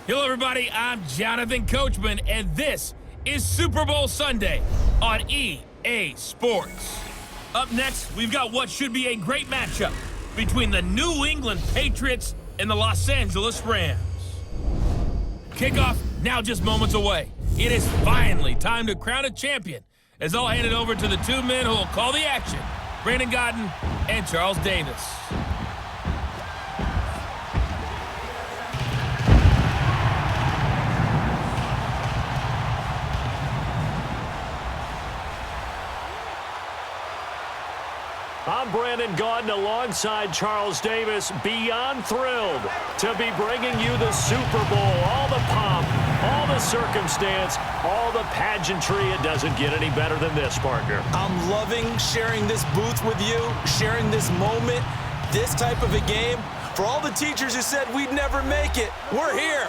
Hello, everybody. I'm Jonathan Coachman, and this is Super Bowl Sunday on EA Sports. Up next, we've got what should be a great matchup between the New England Patriots and the Los Angeles Rams. Kickoff now just moments away. It is finally time to crown a champion, as I'll hand it over to the two men who will call the action, Brandon Godden and Charles Davis. I'm Brandon Godden alongside Charles Davis, beyond thrilled to be bringing you the Super Bowl. All the pomp, all the circumstance, all the pageantry. It doesn't get any better than this, partner. I'm loving sharing this booth with you, sharing this moment, this type of a game. For all the teachers who said we'd never make it, we're here.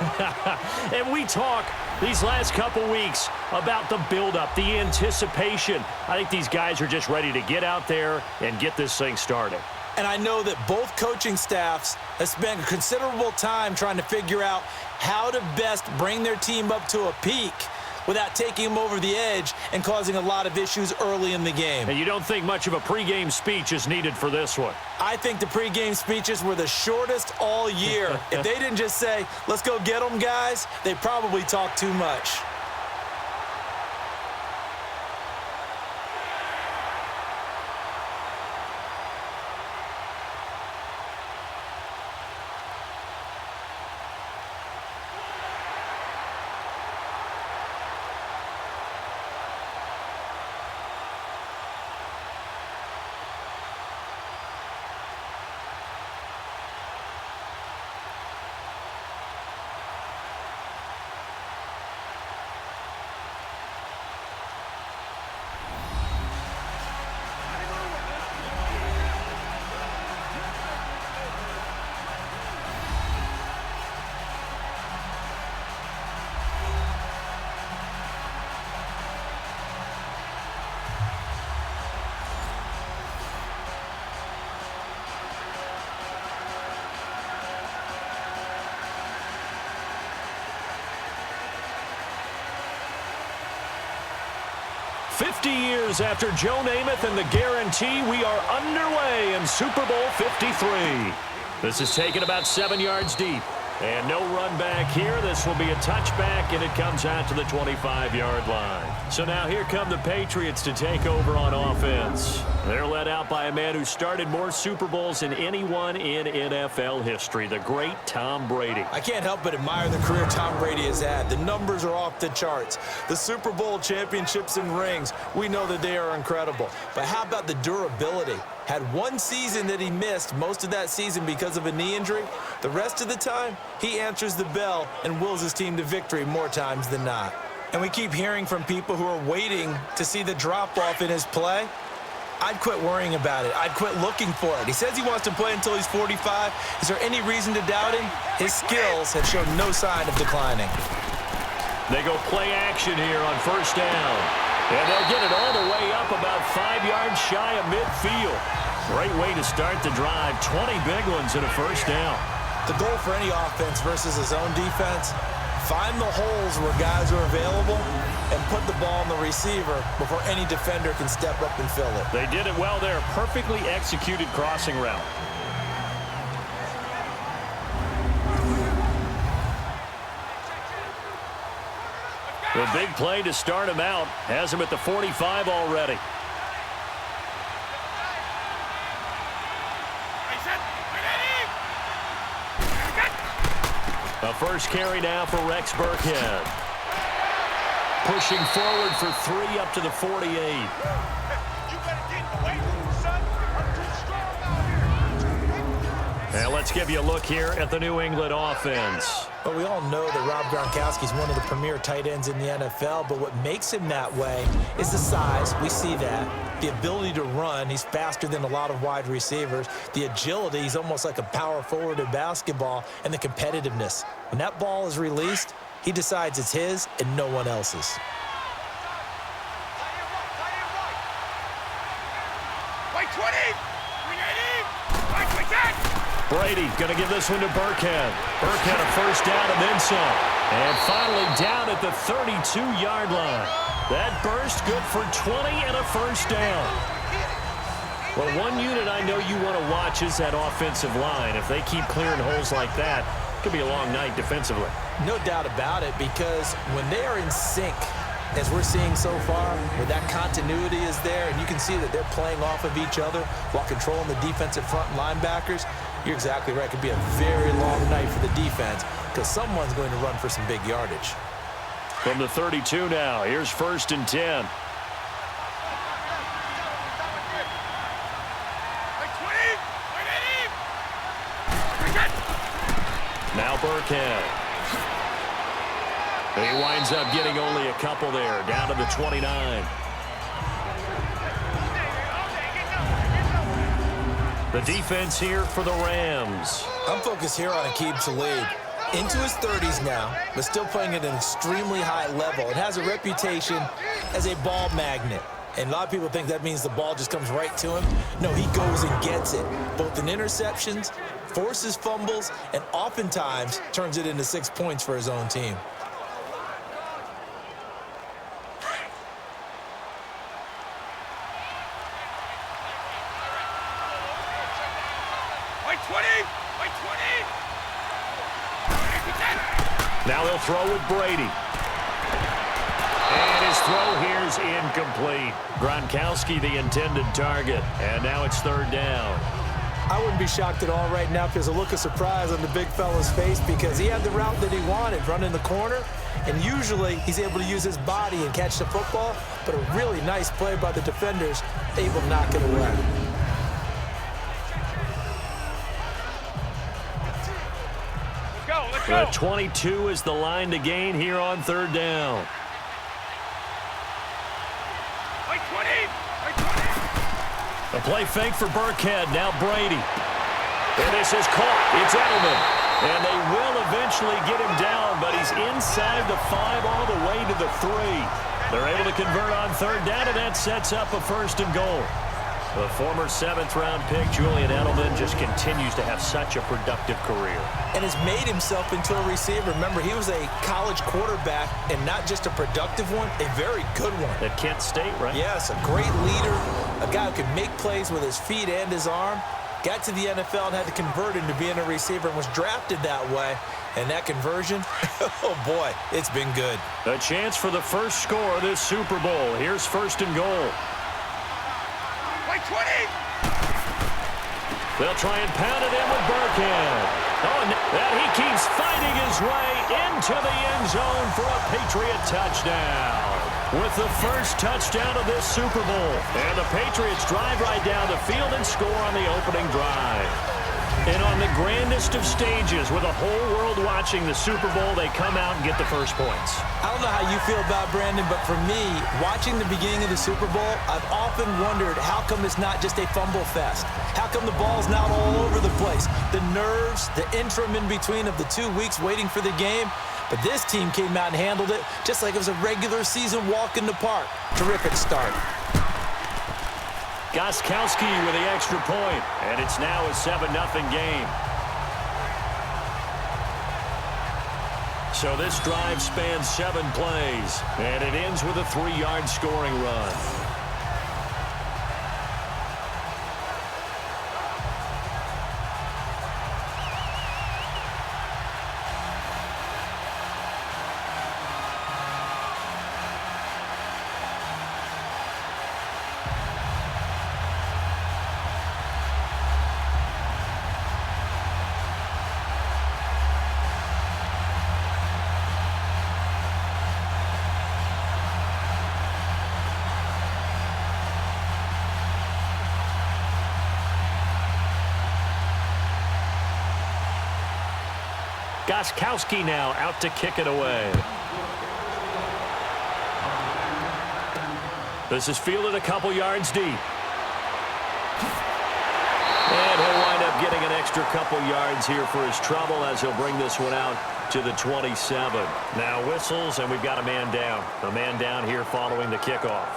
And we talk these last couple weeks about the buildup, the anticipation. I think these guys are just ready to get out there and get this thing started. And I know that both coaching staffs have spent considerable time trying to figure out how to best bring their team up to a peak without taking them over the edge and causing a lot of issues early in the game. And you don't think much of a pregame speech is needed for this one? I think the pregame speeches were the shortest all year. If they didn't just say, let's go get them, guys, they probably talked too much. Years after Joe Namath and the guarantee, we are underway in Super Bowl 53. This is taken about 7 yards deep. And no run back here. This will be a touchback, and it comes out to the 25-yard line. So now here come the Patriots to take over on offense. They're led out by a man who started more Super Bowls than anyone in NFL history, the great Tom Brady. I can't help but admire the career Tom Brady has had. The numbers are off the charts. The Super Bowl championships and rings, we know that they are incredible. But how about the durability? Had one season that he missed, most of that season because of a knee injury. The rest of the time, he answers the bell and wills his team to victory more times than not. And we keep hearing from people who are waiting to see the drop-off in his play. I'd quit worrying about it. I'd quit looking for it. He says he wants to play until he's 45. Is there any reason to doubt him? His skills have shown no sign of declining. They go play action here on first down. And they'll get it all the way up about 5 yards shy of midfield. Great way to start the drive. 20 big ones and a first down. The goal for any offense versus his own defense, find the holes where guys are available and put the ball on the receiver before any defender can step up and fill it. They did it well there. Perfectly executed crossing route. The big play to start him out has him at the 45 already. A first carry now for Rex Burkhead. Pushing forward for 3 up to the 48. Now let's give you a look here at the New England offense. But we all know that Rob Gronkowski is one of the premier tight ends in the NFL, but what makes him that way is the size. We see that. The ability to run. He's faster than a lot of wide receivers. The agility. He's almost like a power forward in basketball. And the competitiveness. When that ball is released, he decides it's his and no one else's. White 20! 380! White 10! Brady going to give this one to Burkhead. Burkhead a first down and then some. And finally down at the 32-yard line. That burst good for 20 and a first down. Well, one unit I know you want to watch is that offensive line. If they keep clearing holes like that, it could be a long night defensively. No doubt about it, because when they are in sync, as we're seeing so far, where that continuity is there, and you can see that they're playing off of each other while controlling the defensive front linebackers, you're exactly right. It could be a very long night for the defense because someone's going to run for some big yardage. From the 32 now, here's 1st and 10. Now Burkhead. He winds up getting only a couple there, down to the 29. The defense here for the Rams. I'm focused here on Aqib Talib. Into his 30s now, but still playing at an extremely high level. It has a reputation as a ball magnet. And a lot of people think that means the ball just comes right to him. No, he goes and gets it, both in interceptions, forces fumbles, and oftentimes turns it into 6 points for his own team. Now he'll throw with Brady. And his throw here's incomplete. Gronkowski the intended target. And now it's 3rd down. I wouldn't be shocked at all right now if there's a look of surprise on the big fella's face because he had the route that he wanted, running the corner. And usually he's able to use his body and catch the football. But a really nice play by the defenders, able to knock it away. The 22 is the line to gain here on 3rd down. A play fake for Burkhead. Now Brady. And this is caught. It's Edelman. And they will eventually get him down, but he's inside the 5 all the way to the 3. They're able to convert on 3rd down, and that sets up a 1st and goal. The former 7th-round pick, Julian Edelman, just continues to have such a productive career. And has made himself into a receiver. Remember, he was a college quarterback, and not just a productive one, a very good one. At Kent State, right? Yes, a great leader, a guy who could make plays with his feet and his arm. Got to the NFL and had to convert into being a receiver and was drafted that way. And that conversion, oh boy, it's been good. A chance for the first score of this Super Bowl. Here's 1st and goal. They'll try and pound it in with Burkhead. Oh, and he keeps fighting his way into the end zone for a Patriot touchdown. With the first touchdown of this Super Bowl. And the Patriots drive right down the field and score on the opening drive. And on the grandest of stages, with the whole world watching the Super Bowl, they come out and get the first points. I don't know how you feel about Brandon, but for me, watching the beginning of the Super Bowl, I've often wondered how come it's not just a fumble fest? How come the ball's not all over the place? The nerves, the interim in between of the 2 weeks waiting for the game. But this team came out and handled it just like it was a regular season walk in the park. Terrific start. Gronkowski with the extra point, and it's now a 7-0 game. So this drive spans 7 plays, and it ends with a 3-yard scoring run. Gronkowski now out to kick it away. This is fielded a couple yards deep. And he'll wind up getting an extra couple yards here for his trouble as he'll bring this one out to the 27. Now whistles, and we've got a man down. A man down here following the kickoff.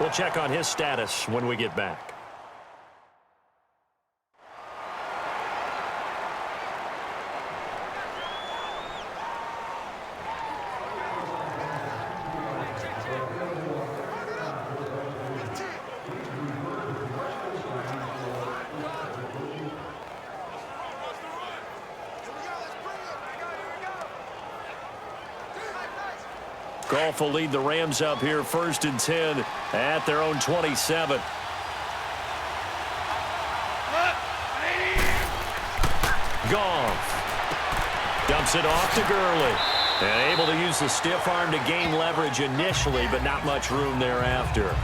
We'll check on his status when we get back. Goff will lead the Rams up here 1st and 10 at their own 27. Goff dumps it off to Gurley. And able to use the stiff arm to gain leverage initially, but not much room thereafter.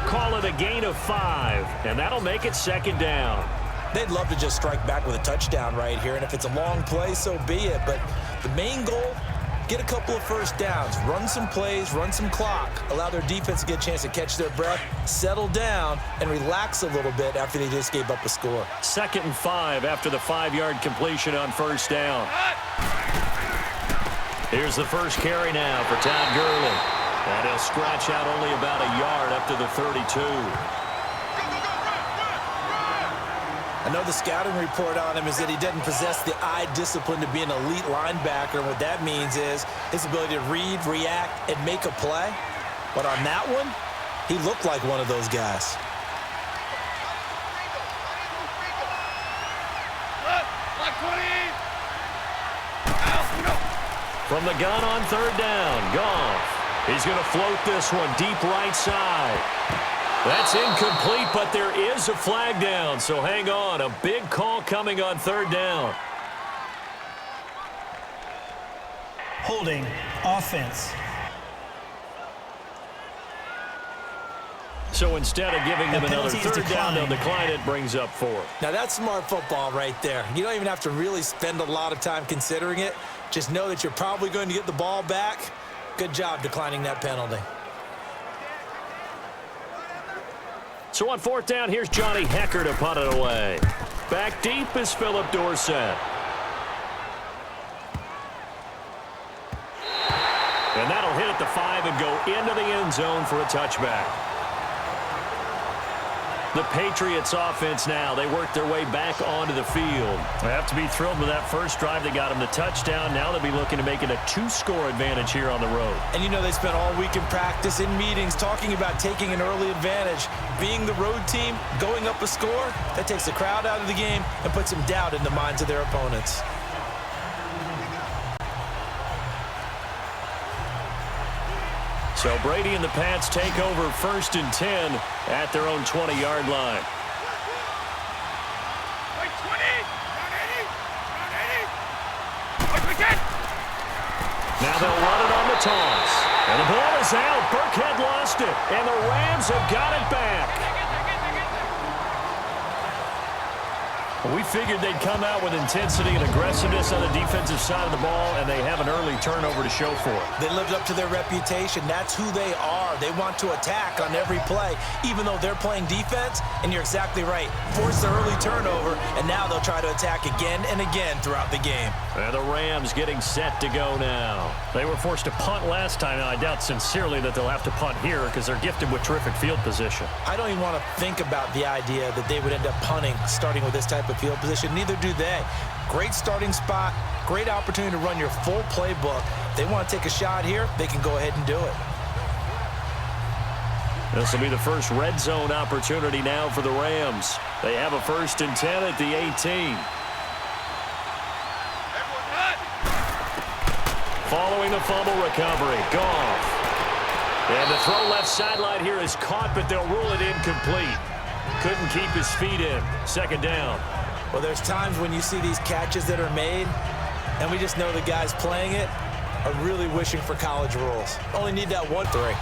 Call it a gain of 5, and that'll make it 2nd down. They'd love to just strike back with a touchdown right here, and if it's a long play, so be it. But the main goal, get a couple of first downs, run some plays, run some clock, allow their defense to get a chance to catch their breath, settle down, and relax a little bit after they just gave up a score. 2nd and 5 after the 5-yard completion on 1st down. Here's the first carry now for Todd Gurley. And he'll scratch out only about a yard up to the 32. I know the scouting report on him is that he doesn't possess the eye discipline to be an elite linebacker. And what that means is his ability to read, react, and make a play. But on that one, he looked like one of those guys. From the gun on 3rd down, Goff. He's going to float this one deep right side. That's incomplete, but there is a flag down, so hang on. A big call coming on 3rd down. Holding offense. So instead of giving them another penalty is 3rd down, they'll declined. decline it, brings up 4. Now, that's smart football right there. You don't even have to really spend a lot of time considering it. Just know that you're probably going to get the ball back. Good job declining that penalty. So on 4th down, here's Johnny Hecker to punt it away. Back deep is Philip Dorsett. And that'll hit at the 5 and go into the end zone for a touchback. The Patriots offense now, they work their way back onto the field. They have to be thrilled with that first drive. They got them the touchdown. Now they'll be looking to make it a 2-score advantage here on the road. And you know they spent all week in practice, in meetings, talking about taking an early advantage. Being the road team, going up a score, that takes the crowd out of the game and puts some doubt in the minds of their opponents. So Brady and the Pats take over 1st and 10 at their own 20-yard line. Now they'll run it on the toss. And the ball is out. Burkhead lost it. And the Rams have got it back. We figured they'd come out with intensity and aggressiveness on the defensive side of the ball, and they have an early turnover to show for it. They lived up to their reputation. That's who they are. They want to attack on every play, even though they're playing defense. And you're exactly right. Force the early turnover, and now they'll try to attack again and again throughout the game. And the Rams getting set to go now. They were forced to punt last time, and I doubt sincerely that they'll have to punt here because they're gifted with terrific field position. I don't even want to think about the idea that they would end up punting starting with this type of field position. Neither do they. Great starting spot, great opportunity to run your full playbook. If they want to take a shot here, they can go ahead and do it. This will be the first red zone opportunity now for the Rams. They have a 1st and 10 at the 18. Following the fumble recovery, Goff. And the throw left sideline here is caught, but they'll rule it incomplete. Couldn't keep his feet in. 2nd down. Well, there's times when you see these catches that are made, and we just know the guys playing it are really wishing for college rules. Only need that 1-3.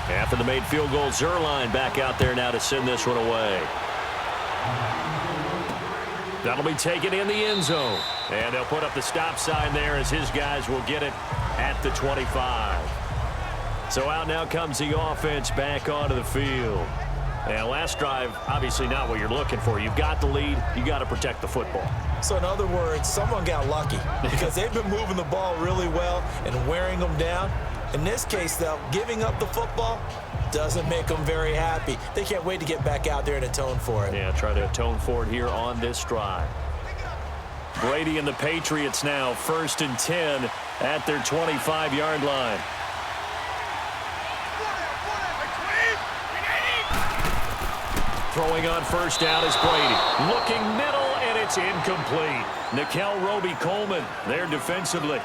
After the made field goal, Zerline back out there now to send this one away. That'll be taken in the end zone. And they'll put up the stop sign there as his guys will get it at the 25. So out now comes the offense back onto the field. And last drive, obviously not what you're looking for. You've got the lead. You got to protect the football. So in other words, someone got lucky because they've been moving the ball really well and wearing them down. In this case, though, giving up the football doesn't make them very happy. They can't wait to get back out there and atone for it. Yeah, try to atone for it here on this drive. Brady and the Patriots now 1st and 10 at their 25-yard line. Throwing on 1st down is Brady. Looking middle, and it's incomplete. Nickel Roby-Coleman there defensively.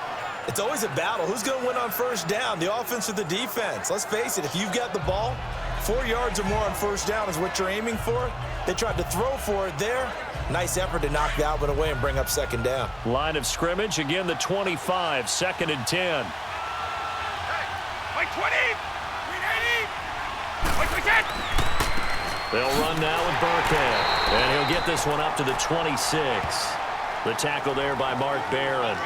It's always a battle. Who's going to win on 1st down, the offense or the defense? Let's face it, if you've got the ball, 4 yards or more on 1st down is what you're aiming for. They tried to throw for it there. Nice effort to knock that one away and bring up 2nd down. Line of scrimmage, again the 25, 2nd and 10. Like 20! 380! Like 10! They'll run now with Burkhead, and he'll get this one up to the 26. The tackle there by Mark Barron.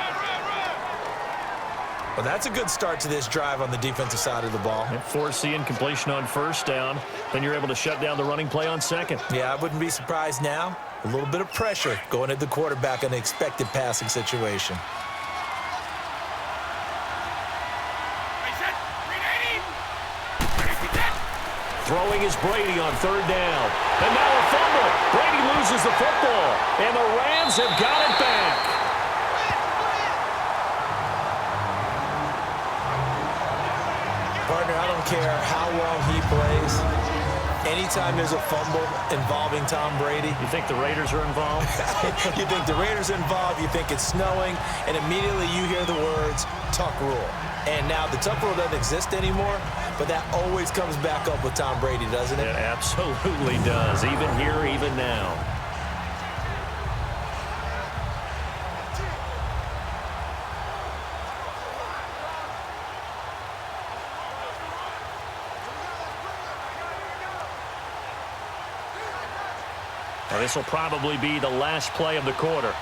Well, that's a good start to this drive on the defensive side of the ball. And force the incompletion on 1st down. Then you're able to shut down the running play on 2nd. Yeah, I wouldn't be surprised now. A little bit of pressure going at the quarterback in an expected passing situation. Throwing is Brady on 3rd down. And now a fumble. Brady loses the football. And the Rams have got it back. Partner, I don't care how long he plays. Anytime there's a fumble involving Tom Brady. You think the Raiders are involved? You think the Raiders are involved, you think it's snowing, and immediately you hear the words, Tuck Rule. And now the Tuck Rule doesn't exist anymore, but that always comes back up with Tom Brady, doesn't it? It absolutely does, even here, even now. Well, this will probably be the last play of the quarter.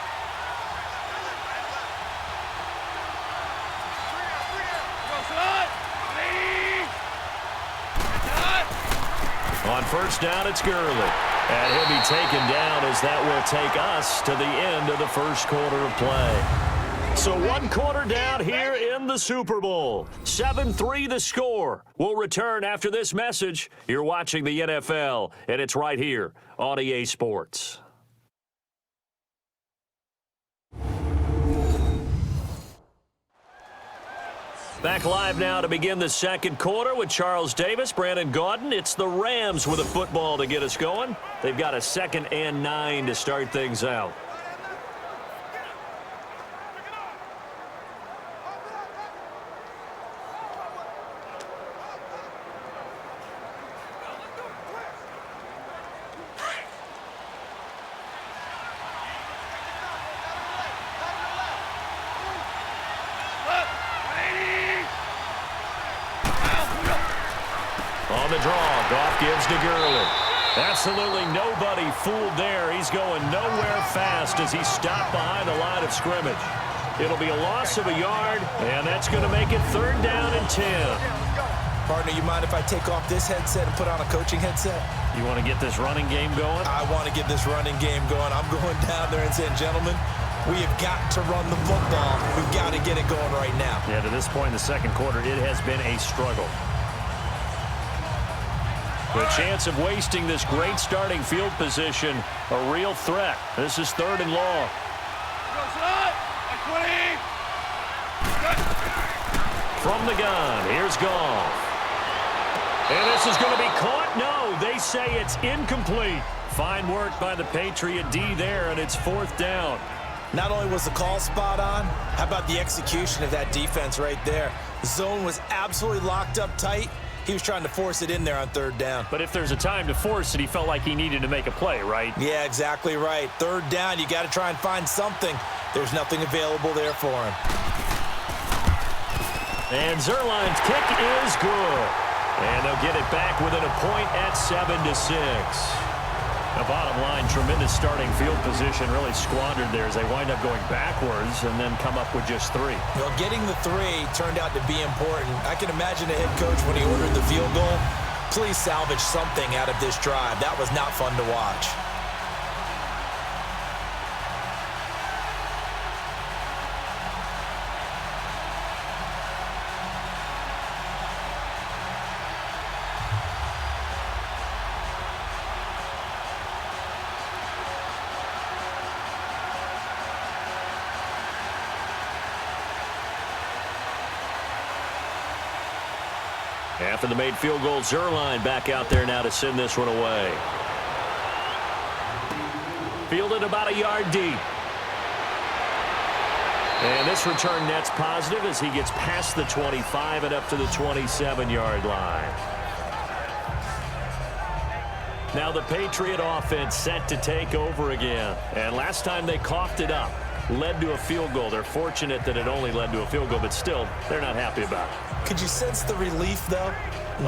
On 1st down, it's Gurley. And he'll be taken down as that will take us to the end of the 1st quarter of play. So 1 quarter down here in the Super Bowl. 7-3 the score. We'll return after this message. You're watching the NFL, and it's right here on EA Sports. Back live now to begin the 2nd quarter with Charles Davis, Brandon Gaudin. It's the Rams with a football to get us going. They've got a 2nd and 9 to start things out. On the draw, Goff gives to Gurley. Absolutely nobody fooled there. He's going nowhere fast as he stopped behind the line of scrimmage. It'll be a loss of a yard, and that's going to make it 3rd down and 10. Partner, you mind if I take off this headset and put on a coaching headset? You want to get this running game going? I want to get this running game going. I'm going down there and saying, gentlemen, we have got to run the football. We've got to get it going right now. Yeah, to this point in the 2nd quarter, it has been a struggle. The chance of wasting this great starting field position, a real threat. This is 3rd and long. From the gun, here's Goff. And this is going to be caught. No, they say it's incomplete. Fine work by the Patriot D there, and it's 4th down. Not only was the call spot on, how about the execution of that defense right there? Zone was absolutely locked up tight. He was trying to force it in there on 3rd down. But if there's a time to force it, he felt like he needed to make a play, right? Yeah, exactly right. 3rd down, you got to try and find something. There's nothing available there for him. And Zerline's kick is good. And they'll get it back within a point at 7-6. The bottom line, tremendous starting field position, really squandered there as they wind up going backwards and then come up with just 3. Well, getting the 3 turned out to be important. I can imagine the head coach when he ordered the field goal, please salvage something out of this drive. That was not fun to watch. After the made field goal, Zerline back out there now to send this one away. Fielded about a yard deep. And this return net's positive as he gets past the 25 and up to the 27-yard line. Now the Patriot offense set to take over again. And last time they coughed it up, led to a field goal. They're fortunate that it only led to a field goal, but still, they're not happy about it. Could you sense the relief, though,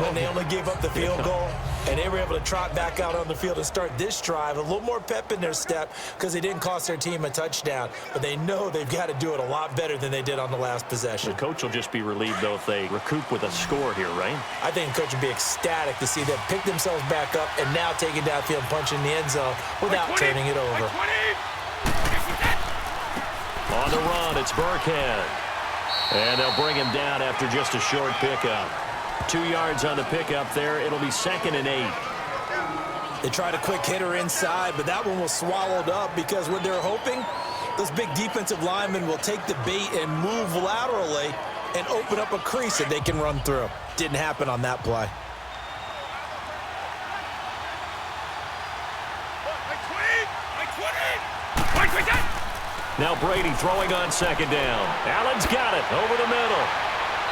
when they only gave up the field goal and they were able to trot back out on the field and start this drive? A little more pep in their step because they didn't cost their team a touchdown, but they know they've got to do it a lot better than they did on the last possession. The coach will just be relieved, though, if they recoup with a score here, right? I think the coach would be ecstatic to see them pick themselves back up and now take it downfield and punch in the end zone without turning it over. On the run, it's Burkhead. And they'll bring him down after just a short pickup. 2 yards on the pickup there. It'll be 2nd and 8. They tried a quick hitter inside, but that one was swallowed up because what they're hoping, those big defensive linemen will take the bait and move laterally and open up a crease that they can run through. Didn't happen on that play. Now Brady throwing on 2nd down. Allen's got it over the middle.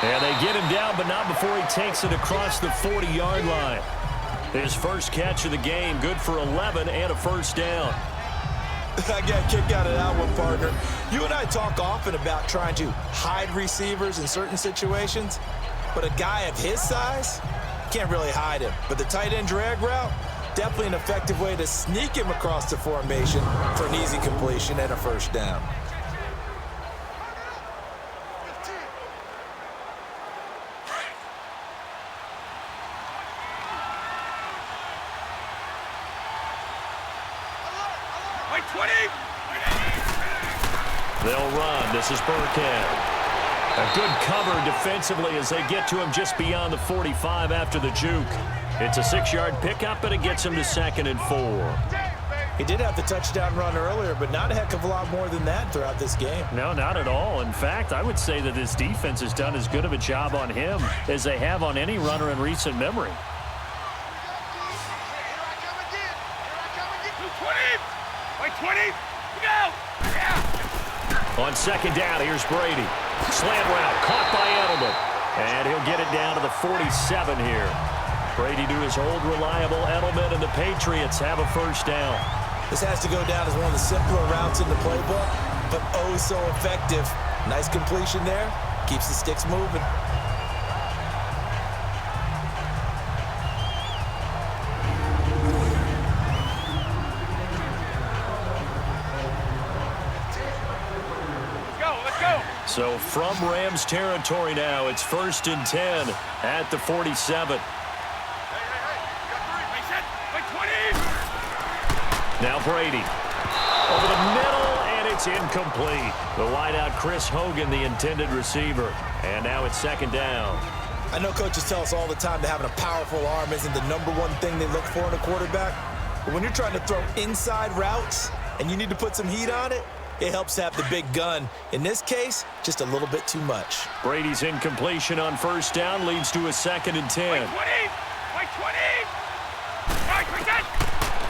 And they get him down, but not before he takes it across the 40-yard line. His first catch of the game, good for 11 and a first down. I got a kick out of that one, partner. You and I talk often about trying to hide receivers in certain situations, but a guy of his size can't really hide him. But the tight end drag route, definitely an effective way to sneak him across the formation for an easy completion and a first down. They'll run. This is Burkhead. A good cover defensively as they get to him just beyond the 45 after the juke. It's a 6-yard pickup, but it gets him to 2nd and 4. He did have the touchdown run earlier, but not a heck of a lot more than that throughout this game. No, not at all. In fact, I would say that his defense has done as good of a job on him as they have on any runner in recent memory. On 2nd down, here's Brady. Slant route, caught by Edelman. And he'll get it down to the 47 here. Brady to his old reliable Edelman, and the Patriots have a first down. This has to go down as one of the simpler routes in the playbook, but oh so effective. Nice completion there. Keeps the sticks moving. So from Rams territory now, it's 1st and 10 at the 47. Now Brady over the middle, and it's incomplete. The wideout Chris Hogan, the intended receiver. And now it's 2nd down. I know coaches tell us all the time that having a powerful arm isn't the #1 thing they look for in a quarterback. But when you're trying to throw inside routes and you need to put some heat on it, it helps to have the big gun. In this case, just a little bit too much. Brady's incompletion on 1st down leads to a 2nd and 10.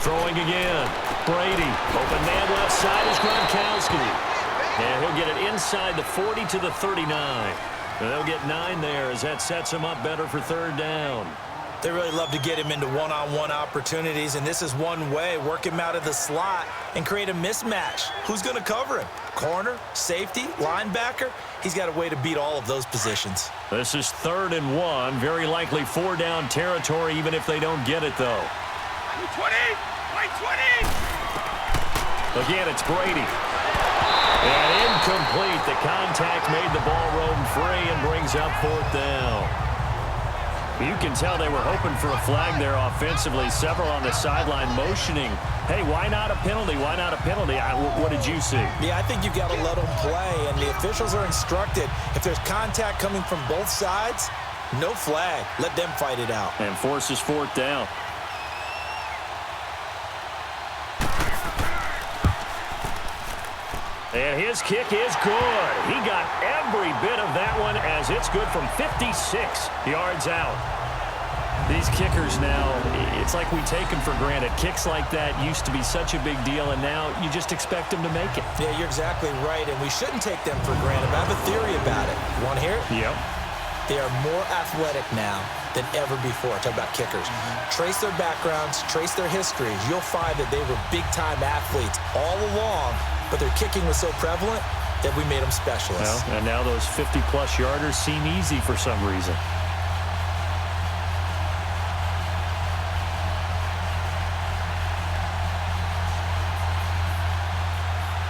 Throwing again. Brady. Open man left side is Gronkowski. And he'll get it inside the 40 to the 39. And they'll get 9 there as that sets him up better for 3rd down. They really love to get him into one-on-one opportunities, and this is one way. Work him out of the slot and create a mismatch. Who's going to cover him? Corner, safety, linebacker? He's got a way to beat all of those positions. This is 3rd and 1. Very likely 4-down territory, even if they don't get it, though. 20! Again, it's Brady. And incomplete. The contact made the ball roam free and brings up 4th down. You can tell they were hoping for a flag there offensively. Several on the sideline motioning. Hey, why not a penalty? Why not a penalty? What did you see? Yeah, I think you've got to let them play, and the officials are instructed. If there's contact coming from both sides, no flag. Let them fight it out. And forces 4th down. And his kick is good. He got every bit of that one as it's good from 56 yards out. These kickers now, it's like we take them for granted. Kicks like that used to be such a big deal, and now you just expect them to make it. Yeah, you're exactly right, and we shouldn't take them for granted. But I have a theory about it. You want to hear it? Yep. They are more athletic now than ever before. Talk about kickers. Trace their backgrounds, trace their histories. You'll find that they were big-time athletes all along, but their kicking was so prevalent that we made them specialists. Well, and now those 50-plus yarders seem easy for some reason.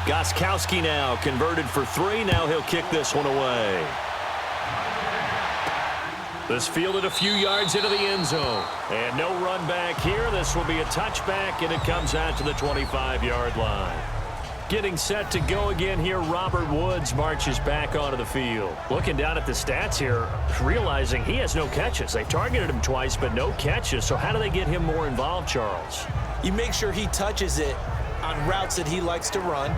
Gostkowski now converted for 3. Now he'll kick this one away. This fielded a few yards into the end zone. And no run back here. This will be a touchback, and it comes out to the 25-yard line. Getting set to go again here, Robert Woods marches back onto the field. Looking down at the stats here, realizing he has no catches. They've targeted him twice, but no catches. So how do they get him more involved, Charles? You make sure he touches it on routes that he likes to run.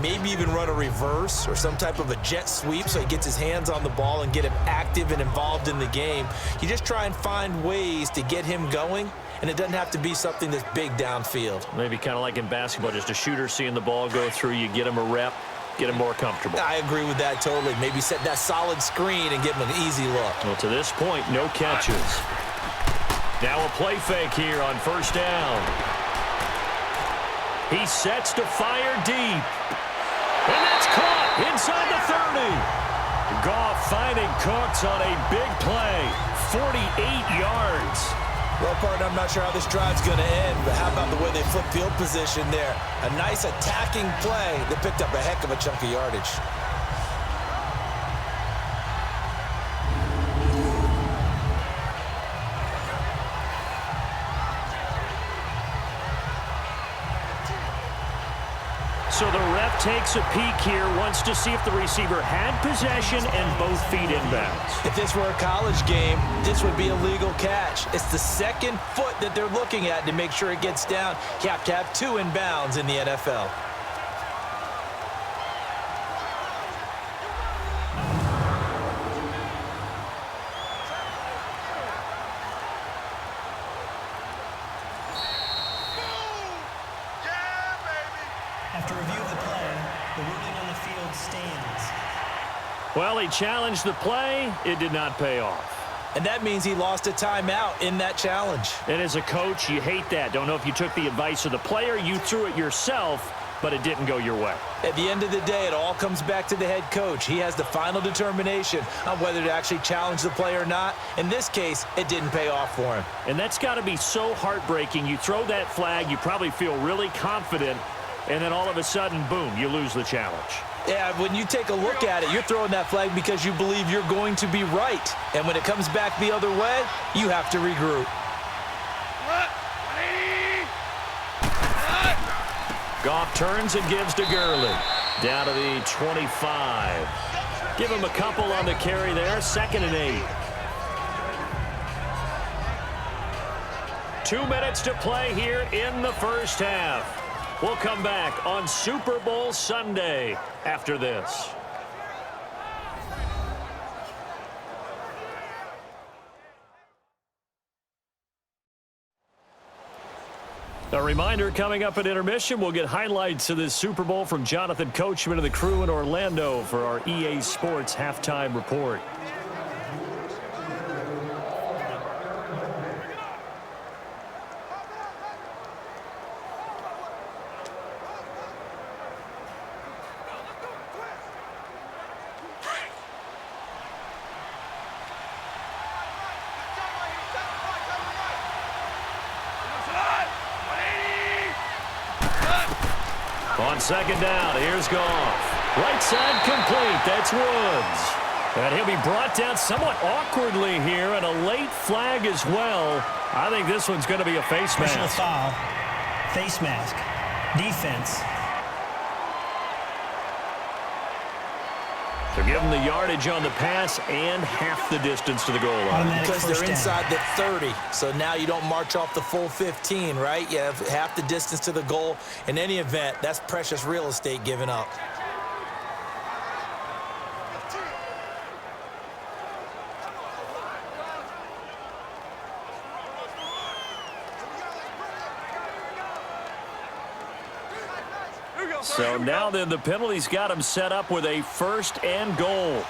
Maybe even run a reverse or some type of a jet sweep so he gets his hands on the ball and get him active and involved in the game. You just try and find ways to get him going, and it doesn't have to be something that's big downfield. Maybe kind of like in basketball, just a shooter seeing the ball go through, you get him a rep, get him more comfortable. I agree with that totally. Maybe set that solid screen and give him an easy look. Well, to this point, no catches. Now a play fake here on first down. He sets to fire deep. And that's caught inside the 30. Goff finding Cooks on a big play. 48 yards. Well, partner, I'm not sure how this drive's going to end, but how about the way they flip field position there? A nice attacking play that picked up a heck of a chunk of yardage. So the ref takes a peek here, wants to see if the receiver had possession and both feet inbounds. If this were a college game, this would be a legal catch. It's the second foot that they're looking at to make sure it gets down. You have to have 2 inbounds in the NFL. After review of the play, the ruling on the field stands. Well, he challenged the play. It did not pay off. And that means he lost a timeout in that challenge. And as a coach, you hate that. Don't know if you took the advice of the player, you threw it yourself, but it didn't go your way. At the end of the day, it all comes back to the head coach. He has the final determination on whether to actually challenge the play or not. In this case, it didn't pay off for him. And that's got to be so heartbreaking. You throw that flag, you probably feel really confident, and then all of a sudden, boom, you lose the challenge. Yeah, when you take a look at it, you're throwing that flag because you believe you're going to be right. And when it comes back the other way, you have to regroup. Goff turns and gives to Gurley. Down to the 25. Give him a couple on the carry there. 2nd and 8. 2 minutes to play here in the first half. We'll come back on Super Bowl Sunday after this. A reminder, coming up at intermission, we'll get highlights of this Super Bowl from Jonathan Coachman and the crew in Orlando for our EA Sports halftime report. On 2nd down, here's Goff. Right side complete. That's Woods. And he'll be brought down somewhat awkwardly here, and a late flag as well. I think this one's going to be a face Personal mask. foul. Face mask. Defense. They're giving the yardage on the pass and half the distance to the goal line. Automatic Because first they're down. inside the 30. So now you don't march off the full 15, right? You have half the distance to the goal. In any event, that's precious real estate given up. So now then the penalty's got him set up with a 1st and goal.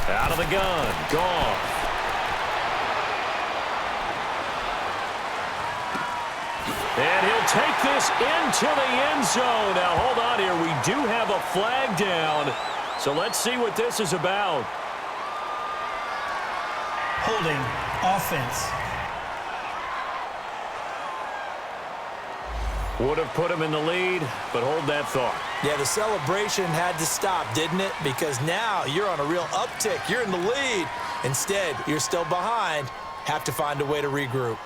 Out of the gun, Goff. And he'll take this into the end zone. Now, hold on here. We do have a flag down. So let's see what this is about. Holding, offense. Would have put him in the lead, but hold that thought. Yeah, the celebration had to stop, didn't it? Because now you're on a real uptick. You're in the lead. Instead, you're still behind. Have to find a way to regroup.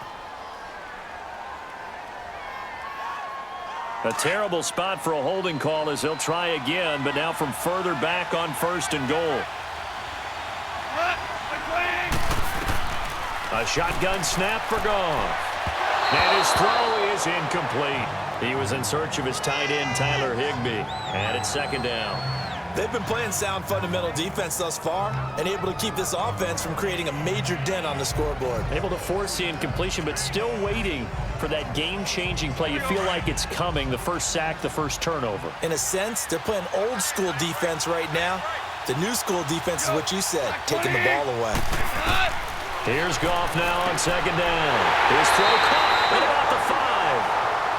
A terrible spot for a holding call as he'll try again, but now from further back on 1st and goal. A shotgun snap for Goff. And his throw is incomplete. He was in search of his tight end, Tyler Higbee. And it's 2nd down. They've been playing sound fundamental defense thus far and able to keep this offense from creating a major dent on the scoreboard. Able to force the incompletion, but still waiting for that game-changing play. You feel like it's coming, the first sack, the first turnover. In a sense, they're playing old school defense right now. The new school defense is what you said, taking the ball away. Here's Goff now on 2nd down. His throw caught at about the 5.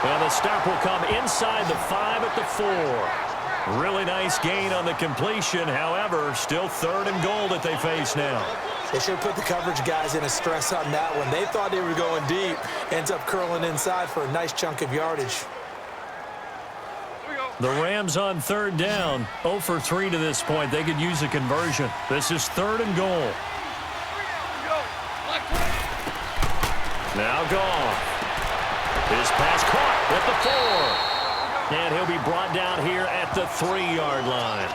And the stop will come inside the 5 at the 4. Really nice gain on the completion. However, still 3rd and goal that they face now. They sure put the coverage guys in a stress on that one. They thought they were going deep. Ends up curling inside for a nice chunk of yardage. The Rams on 3rd down. 0 for 3 to this point. They could use a conversion. This is 3rd and goal. Now Goff. His pass caught at the 4. And he'll be brought down here at the 3-yard line.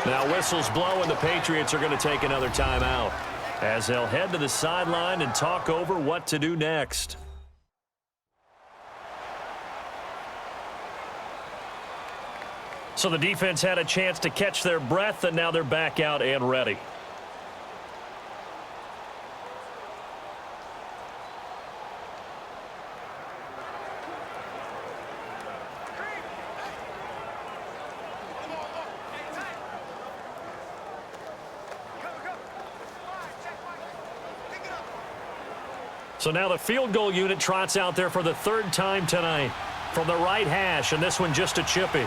Now whistles blow and the Patriots are going to take another timeout as they'll head to the sideline and talk over what to do next. So the defense had a chance to catch their breath, and now they're back out and ready. So now the field goal unit trots out there for the 3rd time tonight from the right hash, and this one just a chippy.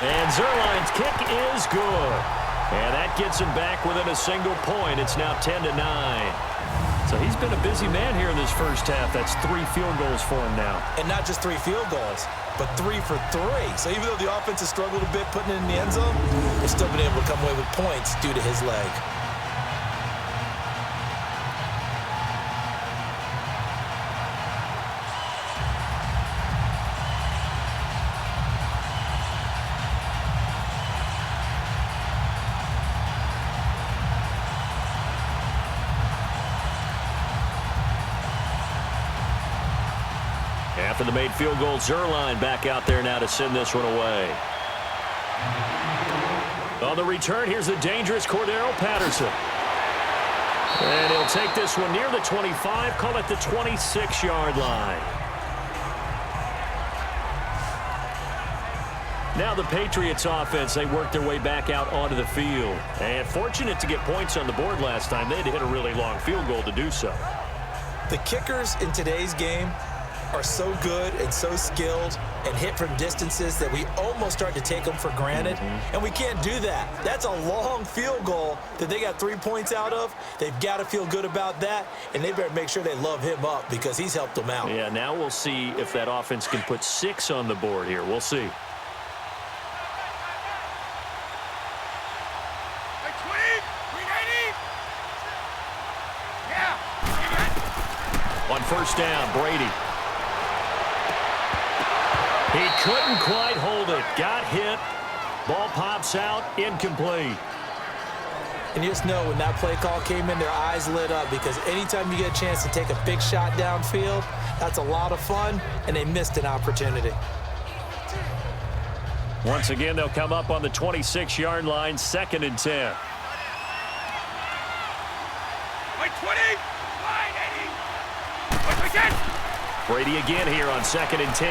And Zerline's kick is good. And that gets him back within a single point. It's now 10-9. So he's been a busy man here in this first half. That's 3 field goals for him now. And not just 3 field goals, but 3 for 3. So even though the offense has struggled a bit putting it in the end zone, they've still been able to come away with points due to his leg. After the made field goal, Zerline back out there now to send this one away. On the return, here's the dangerous Cordero Patterson. And he'll take this one near the 25, call it the 26-yard line. Now the Patriots offense, they work their way back out onto the field. And fortunate to get points on the board last time. They had to hit a really long field goal to do so. The kickers in today's game are so good and so skilled and hit from distances that we almost start to take them for granted. And we can't do that. That's a long field goal that they got 3 points out of. They've got to feel good about that, and they better make sure they love him up because he's helped them out. Yeah, now we'll see if that offense can put 6 on the board here. We'll see. On 1st down, Brady. He couldn't quite hold it. Got hit. Ball pops out. Incomplete. And you just know when that play call came in, their eyes lit up because anytime you get a chance to take a big shot downfield, that's a lot of fun, and they missed an opportunity. Once again, they'll come up on the 26-yard line, 2nd and 10. Brady again here on 2nd and 10.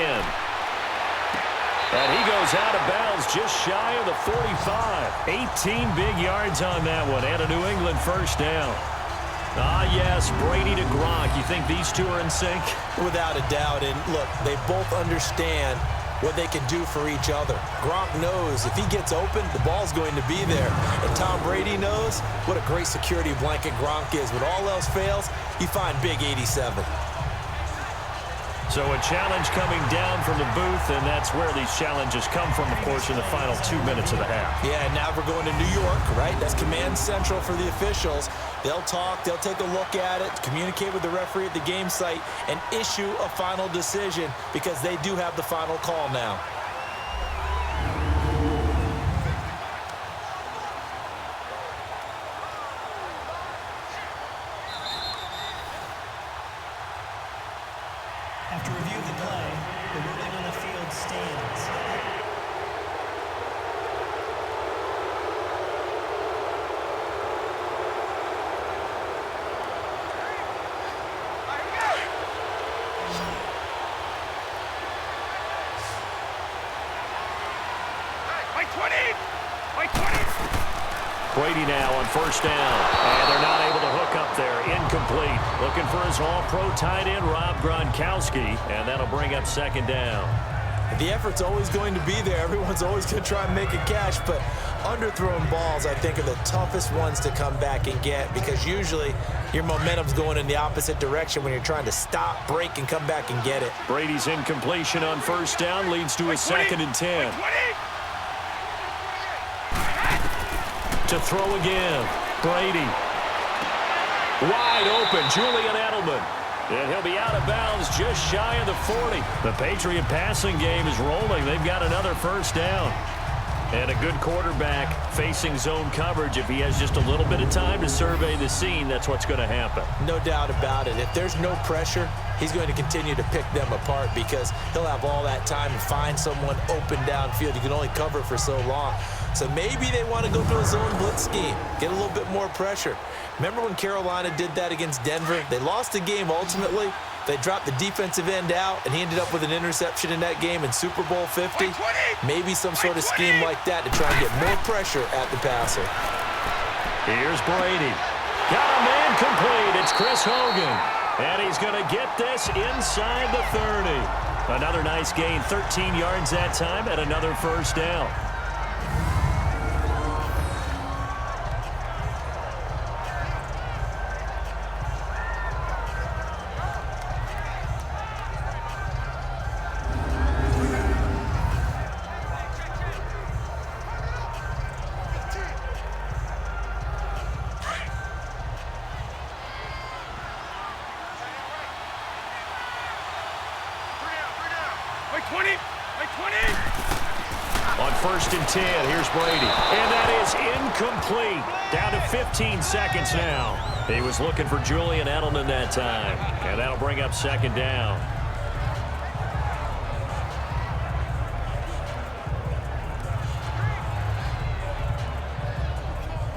And he goes out of bounds just shy of the 45. 18 big yards on that one and a New England first down. Ah, yes, Brady to Gronk. You think these two are in sync? Without a doubt. And look, they both understand what they can do for each other. Gronk knows if he gets open, the ball's going to be there. And Tom Brady knows what a great security blanket Gronk is. When all else fails, you find big 87. So a challenge coming down from the booth, and that's where these challenges come from, of course, in the final 2 minutes of the half. Yeah, and now we're going to New York, right? That's command central for the officials. They'll talk, they'll take a look at it, communicate with the referee at the game site, and issue a final decision because they do have the final call now. After review of the play, the ruling on the field stands. Brady now on first down. And they're not able to hook up there. Incomplete. Looking for his all-pro tight end, Rob Gronkowski. And that'll bring up 2nd down. The effort's always going to be there. Everyone's always going to try and make a catch, but underthrown balls, I think, are the toughest ones to come back and get because usually your momentum's going in the opposite direction when you're trying to stop, break, and come back and get it. Brady's incompletion on first down leads to a 2nd and 10. To throw again. Brady. Wide open. Julian Edelman. And he'll be out of bounds just shy of the 40. The Patriot passing game is rolling. They've got another first down. And a good quarterback facing zone coverage. If he has just a little bit of time to survey the scene, that's what's going to happen. No doubt about it. If there's no pressure, he's going to continue to pick them apart because he'll have all that time to find someone open downfield. You can only cover for so long. So maybe they want to go to a zone blitz scheme, get a little bit more pressure. Remember when Carolina did that against Denver? They lost the game ultimately. They dropped the defensive end out, and he ended up with an interception in that game in Super Bowl 50. Maybe some sort of scheme like that to try and get more pressure at the passer. Here's Brady. Got a man complete. It's Chris Hogan. And he's going to get this inside the 30. Another nice gain, 13 yards that time, and another first down. On 1st and 10, here's Brady. And that is incomplete. Down to 15 seconds now. He was looking for Julian Edelman that time. And that'll bring up 2nd down.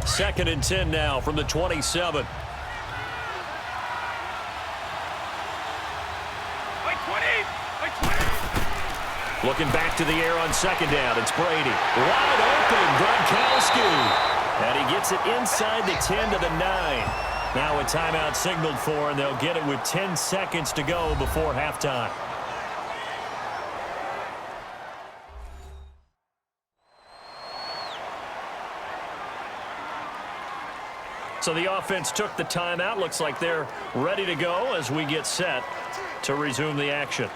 Second and 10 now from the 27. Looking back to the air on 2nd down. It's Brady. Wide open, Gronkowski. And he gets it inside the 10 to the 9. Now a timeout signaled for, and they'll get it with 10 seconds to go before halftime. So the offense took the timeout. Looks like they're ready to go as we get set to resume the action.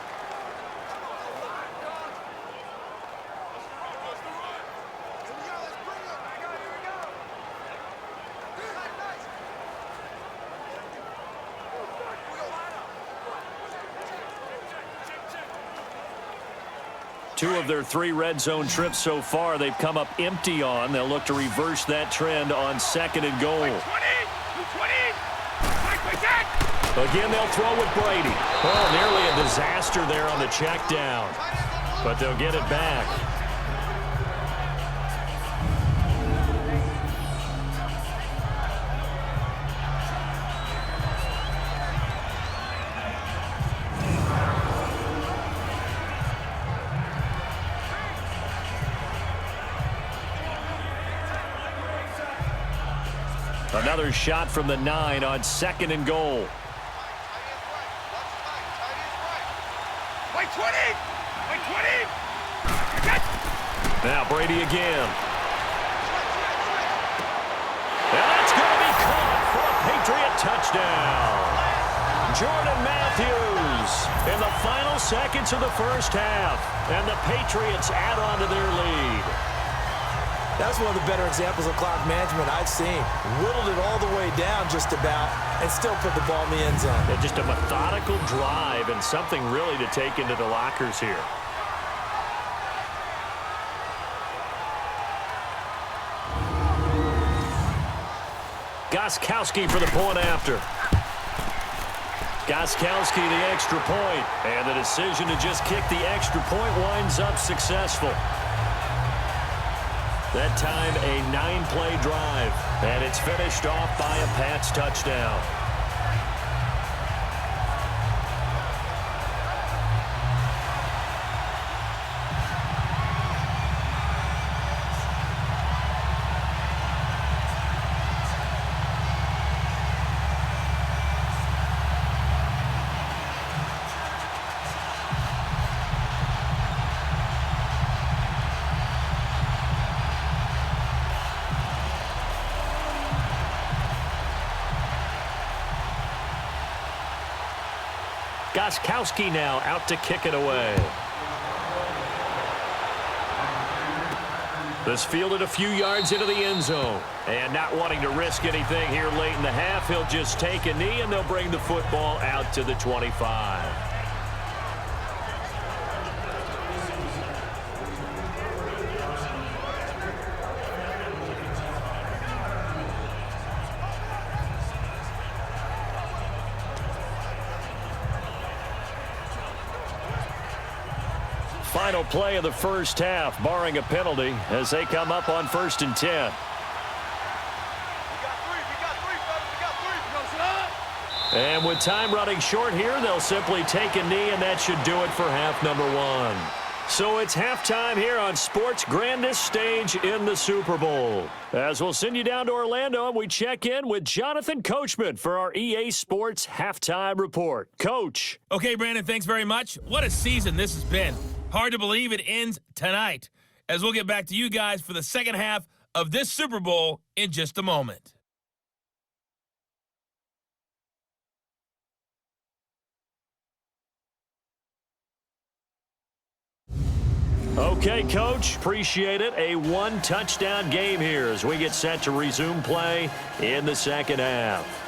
Two of their 3 red zone trips so far, they've come up empty on. They'll look to reverse that trend on 2nd and goal. Again, they'll throw with Brady. Oh, nearly a disaster there on the check down. But they'll get it back. Another shot from the 9 on 2nd and goal. Wait 20! Wait 20! Now Brady again. And that's going to be caught for a Patriot touchdown. Jordan Matthews in the final seconds of the first half. And the Patriots add on to their lead. That's one of the better examples of clock management I've seen. Whittled it all the way down just about and still put the ball in the end zone. Yeah, just a methodical drive and something really to take into the lockers here. Gostkowski for the point after. Gostkowski the extra point. And the decision to just kick the extra point winds up successful. That time a 9-play drive. And it's finished off by a Pats touchdown. Gostkowski now out to kick it away. This fielded a few yards into the end zone. And not wanting to risk anything here late in the half, he'll just take a knee and they'll bring the football out to the 25. Final play of the first half, barring a penalty, as they come up on 1st and 10. And with time running short here, they'll simply take a knee, and that should do it for half number 1. So it's halftime here on sports' grandest stage in the Super Bowl. As we'll send you down to Orlando, and we check in with Jonathan Coachman for our EA Sports Halftime Report. Coach. Okay, Brandon, thanks very much. What a season this has been. Hard to believe it ends tonight, as we'll get back to you guys for the second half of this Super Bowl in just a moment. Okay, Coach, appreciate it. A one-touchdown game here as we get set to resume play in the second half.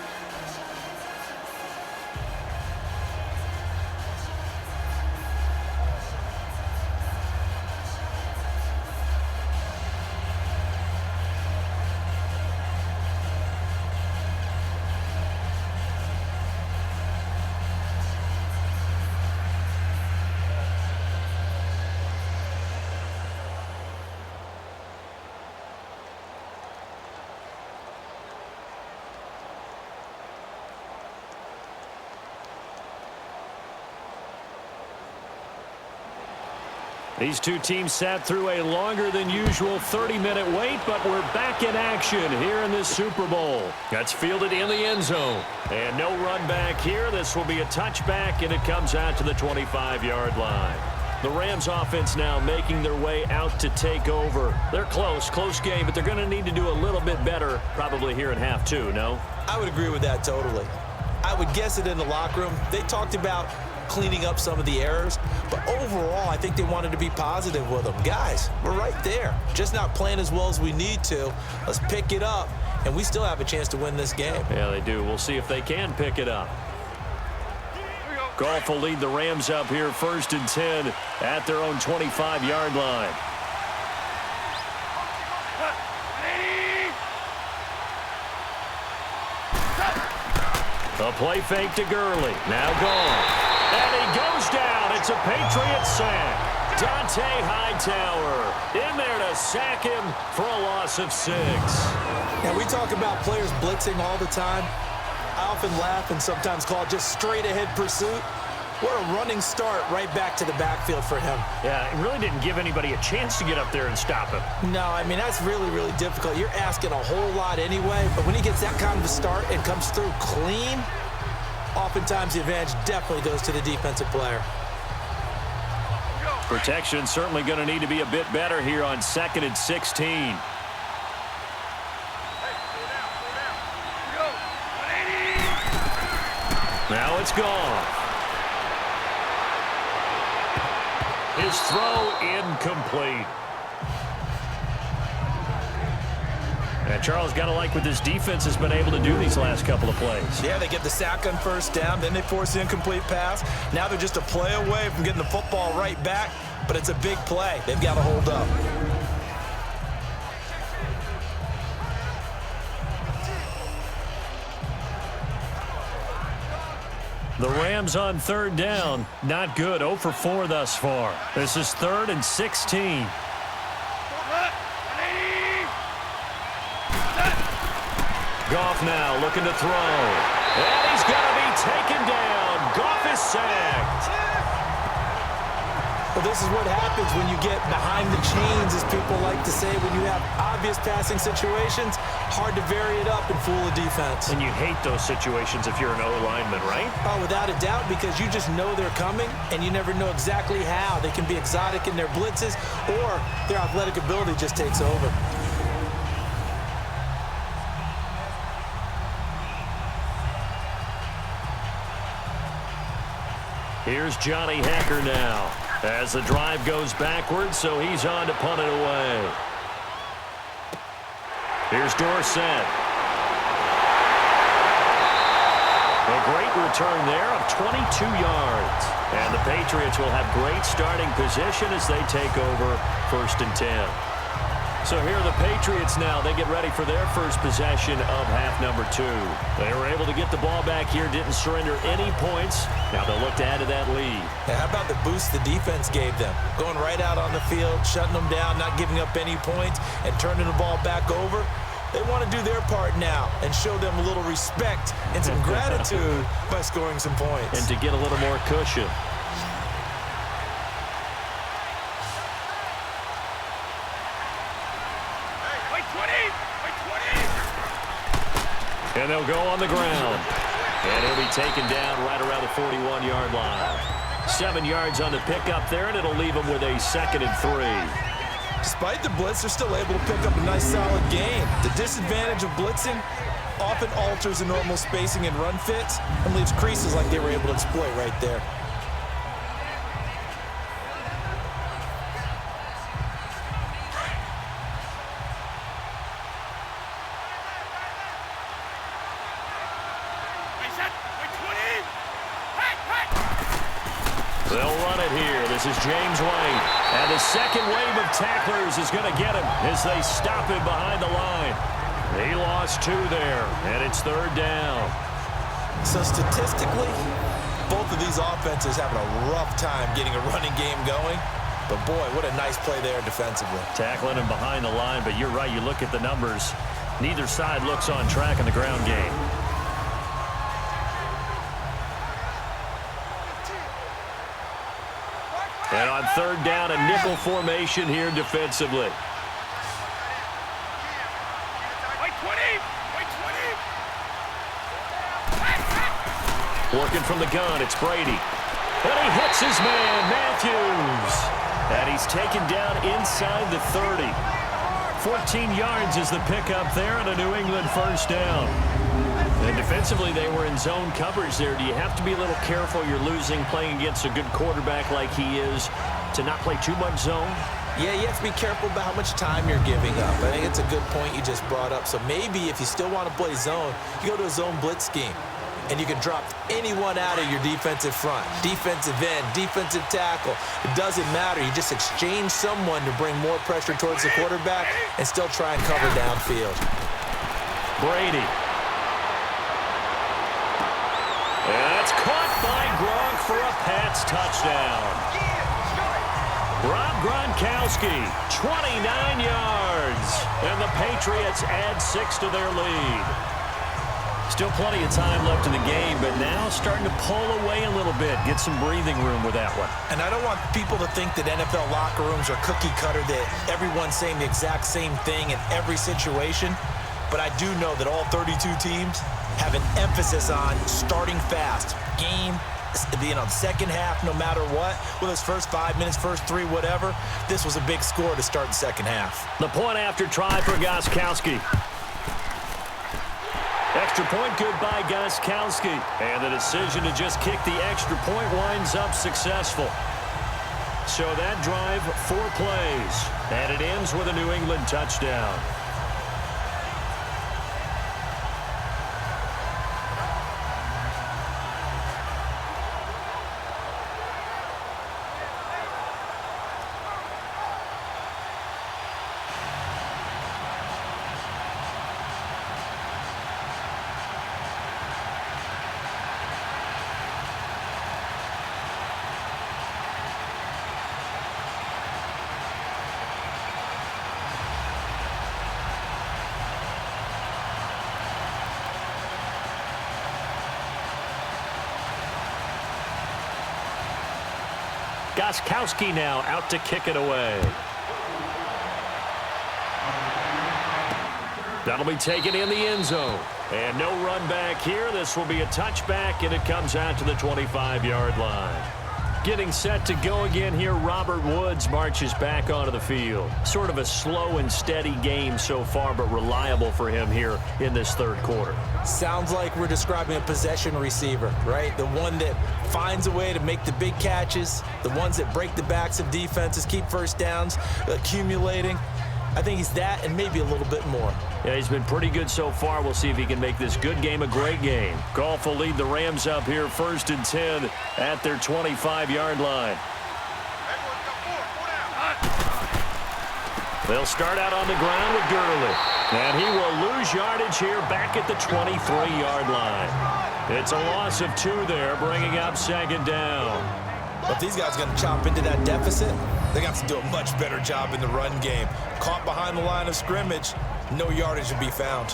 These two teams sat through a longer than usual 30-minute wait, but we're back in action here in this Super Bowl. That's fielded in the end zone. And no run back here. This will be a touchback, and it comes out to the 25-yard line. The Rams offense now making their way out to take over. They're close game, but they're going to need to do a little bit better probably here in half two, no? I would agree with that totally. I would guess it in the locker room. They talked about cleaning up some of the errors, but overall I think they wanted to be positive with them. Guys, we're right there, just not playing as well as we need to. Let's pick it up, and we still have a chance to win this game. Yeah, they do. We'll see if they can pick it up. Goff will lead the Rams up here 1st and 10 at their own 25-yard line. A play fake to Gurley. Now gone. And he goes down. It's a Patriot sack. Dante Hightower in there to sack him for a loss of 6. Now, we talk about players blitzing all the time. I often laugh and sometimes call it just straight-ahead pursuit. What a running start right back to the backfield for him. Yeah, it really didn't give anybody a chance to get up there and stop him. No, I mean, that's really, really difficult. You're asking a whole lot anyway, but when he gets that kind of a start and comes through clean, oftentimes the advantage definitely goes to the defensive player. Protection certainly going to need to be a bit better here on 2nd and 16. Now it's gone. His throw incomplete. And Charles, got to like what this defense has been able to do these last couple of plays. Yeah, they get the sack on first down, then they force the incomplete pass. Now they're just a play away from getting the football right back, but it's a big play. They've got to hold up. The Rams on 3rd down. Not good. 0 for 4 thus far. This is 3rd and 16. Goff now looking to throw. And he's going to be taken down. Goff is sacked. Well, this is what happens when you get behind the chains, as people like to say. When you have obvious passing situations, hard to vary it up and fool a defense. And you hate those situations if you're an O-lineman, right? Oh, without a doubt, because you just know they're coming, and you never know exactly how. They can be exotic in their blitzes, or their athletic ability just takes over. Here's Johnny Hacker now as the drive goes backwards, so he's on to punt it away. Here's Dorsett. A great return there of 22 yards. And the Patriots will have great starting position as they take over 1st and 10. So here are the Patriots now. They get ready for their first possession of half number 2. They were able to get the ball back here, didn't surrender any points. Now they'll look to add to that lead. Yeah, how about the boost the defense gave them? Going right out on the field, shutting them down, not giving up any points, and turning the ball back over. They want to do their part now and show them a little respect and some gratitude by scoring some points. And to get a little more cushion. And they'll go on the ground. And he'll be taken down right around the 41-yard line. 7 yards on the pickup there, and it'll leave him with a 2nd and 3. Despite the blitz, they're still able to pick up a nice, solid gain. The disadvantage of blitzing often alters the normal spacing and run fits and leaves creases like they were able to exploit right there. They'll run it here. This is James White. And the second wave of tacklers is going to get him as they stop him behind the line. He lost 2 there, and it's 3rd down. So statistically, both of these offenses having a rough time getting a running game going. But boy, what a nice play there defensively. Tackling him behind the line, but you're right. You look at the numbers. Neither side looks on track in the ground game. And on 3rd down, a nickel formation here defensively. Working from the gun, it's Brady. And he hits his man, Matthews. And he's taken down inside the 30. 14 yards is the pickup there, and a New England 1st down. And defensively, they were in zone coverage there. Do you have to be a little careful? You're losing, playing against a good quarterback like he is, to not play too much zone? Yeah, you have to be careful about how much time you're giving up. I think it's a good point you just brought up. So maybe if you still want to play zone, you go to a zone blitz scheme. And you can drop anyone out of your defensive front. Defensive end, defensive tackle. It doesn't matter. You just exchange someone to bring more pressure towards the quarterback and still try and cover downfield. Brady. And that's caught by Gronk for a Pats touchdown. Rob Gronkowski, 29 yards. And the Patriots add 6 to their lead. Still plenty of time left in the game, but now starting to pull away a little bit. Get some breathing room with that one. And I don't want people to think that NFL locker rooms are cookie cutter, that everyone's saying the exact same thing in every situation. But I do know that all 32 teams have an emphasis on starting fast. Game, second half, no matter what. Whether it's first 5 minutes, first 3, whatever. This was a big score to start the second half. The point after try for Gostkowski. Extra point good by Gostkowski. And the decision to just kick the extra point winds up successful. So that drive, 4 plays. And it ends with a New England touchdown. Gostkowski now out to kick it away. That'll be taken in the end zone. And no run back here. This will be a touchback, and it comes out to the 25-yard line. Getting set to go again here, Robert Woods marches back onto the field. Sort of a slow and steady game so far, but reliable for him here in this third quarter. Sounds like we're describing a possession receiver, right? The one that finds a way to make the big catches, the ones that break the backs of defenses, keep first downs, accumulating. I think he's that and maybe a little bit more. Yeah, he's been pretty good so far. We'll see if he can make this good game a great game. Goff will lead the Rams up here 1st and 10 at their 25-yard line. They'll start out on the ground with Gurley. And he will lose yardage here back at the 23-yard line. It's a loss of 2 there, bringing up 2nd down. But these guys are going to chop into that deficit. They got to do a much better job in the run game. Caught behind the line of scrimmage, no yardage to be found.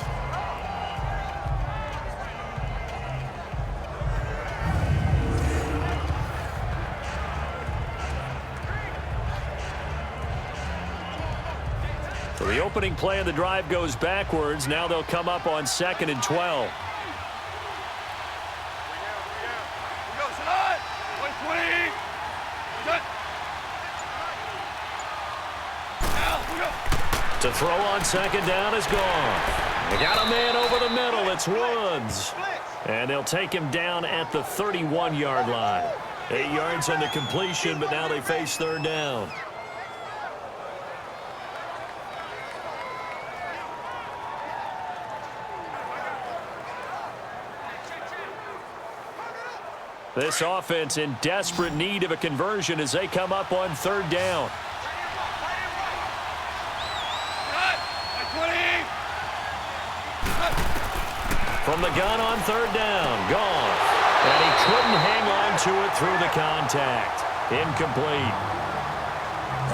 So the opening play of the drive goes backwards. Now they'll come up on 2nd and 12. To throw on 2nd down is gone. They got a man over the middle. It's Woods. And they'll take him down at the 31-yard line. 8 yards on the completion, but now they face 3rd down. This offense in desperate need of a conversion as they come up on 3rd down. From the gun on 3rd down, gone. And he couldn't hang on to it through the contact. Incomplete.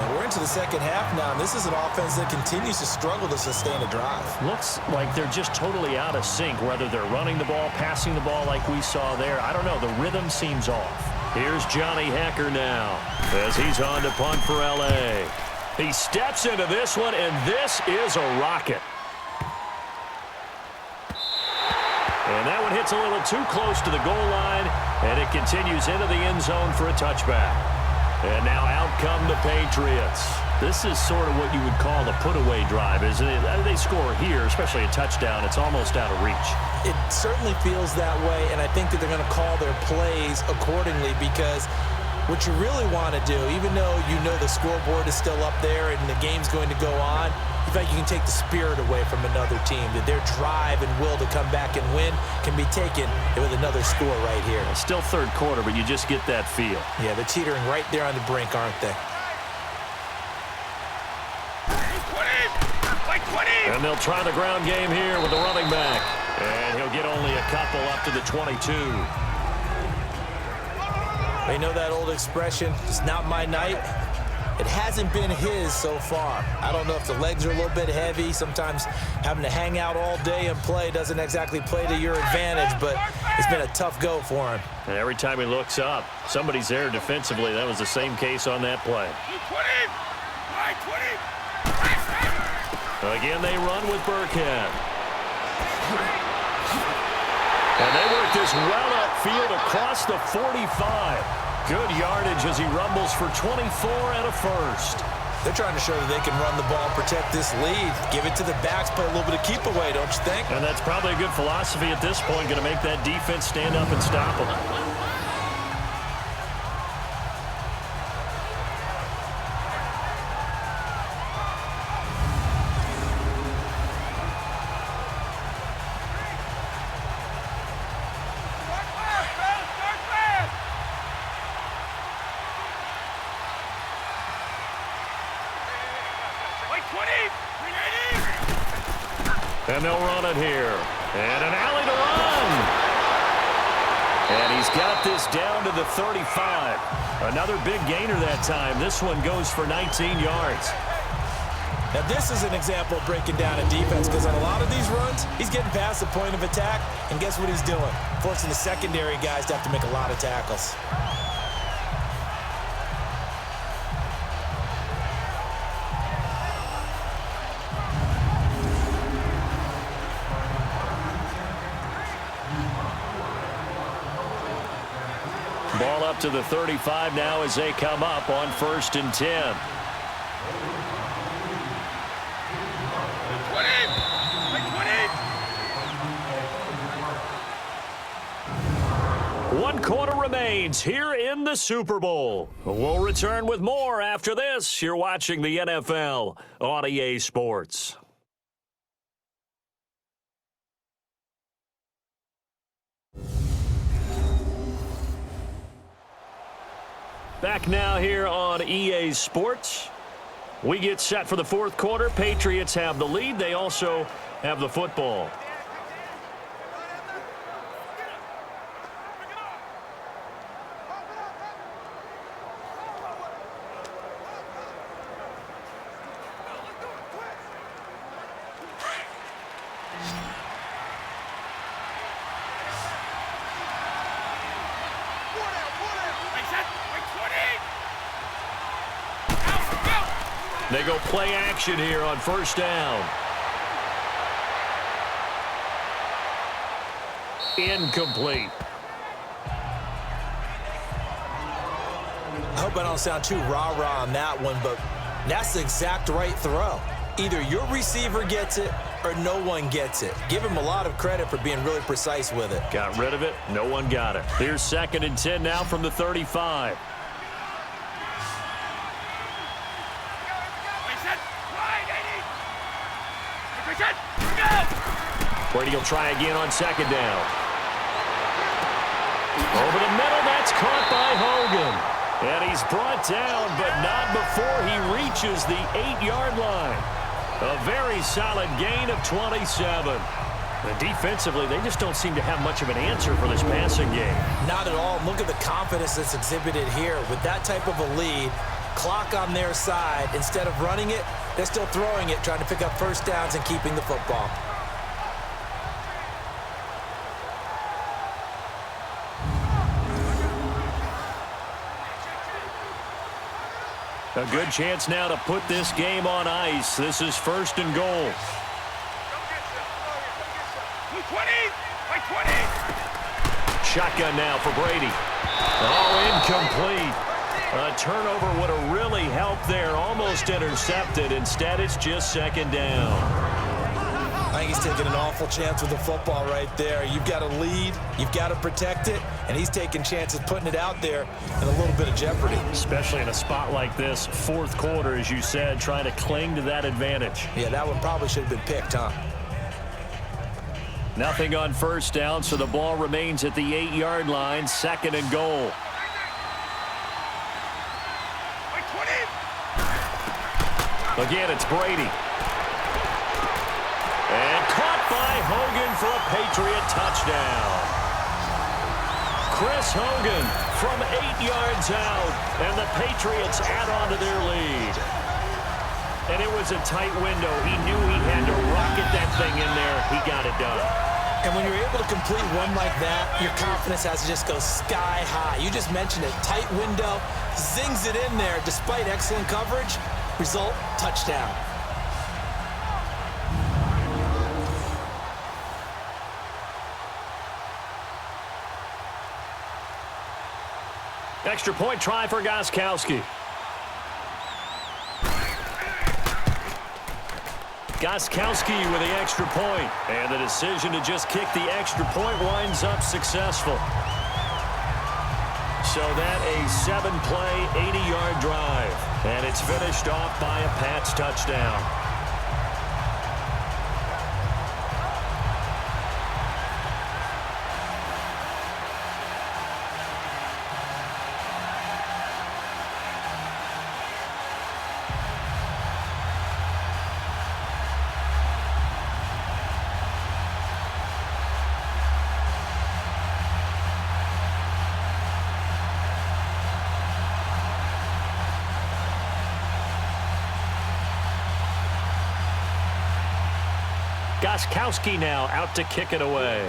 And we're into the second half now, and this is an offense that continues to struggle to sustain a drive. Looks like they're just totally out of sync, whether they're running the ball, passing the ball like we saw there. I don't know. The rhythm seems off. Here's Johnny Hacker now as he's on to punt for L.A. He steps into this one, and this is a rocket. And that one hits a little too close to the goal line, and it continues into the end zone for a touchback. And now out come the Patriots. This is sort of what you would call a put-away drive, isn't it? They score here, especially a touchdown. It's almost out of reach. It certainly feels that way, and I think that they're going to call their plays accordingly, because what you really want to do, even though you know the scoreboard is still up there and the game's going to go on, you think you can take the spirit away from another team, that their drive and will to come back and win can be taken with another score right here. It's still third quarter, but you just get that feel. Yeah, they're teetering right there on the brink, aren't they? And they'll try the ground game here with the running back. And he'll get only a couple up to the 22. They know that old expression, it's not my night. It hasn't been his so far. I don't know if the legs are a little bit heavy. Sometimes having to hang out all day and play doesn't exactly play to your advantage, but it's been a tough go for him. And every time he looks up, somebody's there defensively. That was the same case on that play. 20! 20! Again, they run with Burkhead. And they work this well upfield across the 45. Good yardage as he rumbles for 24 and a first. They're trying to show that they can run the ball and protect this lead. Give it to the backs, play a little bit of keep away, don't you think? And that's probably a good philosophy at this point, going to make that defense stand up and stop them. And they'll run it here. And an alley to run. And he's got this down to the 35. Another big gainer that time. This one goes for 19 yards. Now, this is an example of breaking down a defense because on a lot of these runs, he's getting past the point of attack, and guess what he's doing? Forcing the secondary guys to have to make a lot of tackles. Ball up to the 35 now as they come up on 1st and 10. 1 quarter remains here in the Super Bowl. We'll return with more after this. You're watching the NFL on EA Sports. Back now here on EA Sports. We get set for the 4th quarter. Patriots have the lead. They also have the football. They go play action here on 1st down. Incomplete. I hope I don't sound too rah-rah on that one, but that's the exact right throw. Either your receiver gets it or no one gets it. Give him a lot of credit for being really precise with it. Got rid of it. No one got it. Here's 2nd and 10 now from the 35. Brady will try again on 2nd down. Over the middle, that's caught by Hogan. And he's brought down, but not before he reaches the 8-yard line. A very solid gain of 27. And defensively, they just don't seem to have much of an answer for this passing game. Not at all. Look at the confidence that's exhibited here. With that type of a lead, clock on their side, instead of running it, they're still throwing it, trying to pick up 1st downs and keeping the football. A good chance now to put this game on ice. This is 1st and goal. 20! Shotgun now for Brady. Oh, incomplete. A turnover would have really helped there. Almost intercepted. Instead, it's just 2nd down. I think he's taking an awful chance with the football right there. You've got a lead, you've got to protect it, and he's taking chances putting it out there in a little bit of jeopardy. Especially in a spot like this, 4th quarter, as you said, trying to cling to that advantage. Yeah, that one probably should have been picked, huh? Nothing on 1st down, so the ball remains at the 8-yard line, 2nd and goal. Again, it's Brady. And caught by Hogan for a Patriot touchdown. Chris Hogan from 8 yards out, and the Patriots add on to their lead. And it was a tight window. He knew he had to rocket that thing in there. He got it done. And when you're able to complete one like that, your confidence has to just go sky high. You just mentioned it. Tight window, zings it in there despite excellent coverage. Result, touchdown. Extra point try for Gostkowski. Gostkowski with the extra point. And the decision to just kick the extra point winds up successful. So that a 7-play, 80-yard drive. And it's finished off by a Pats touchdown. Gostkowski now out to kick it away.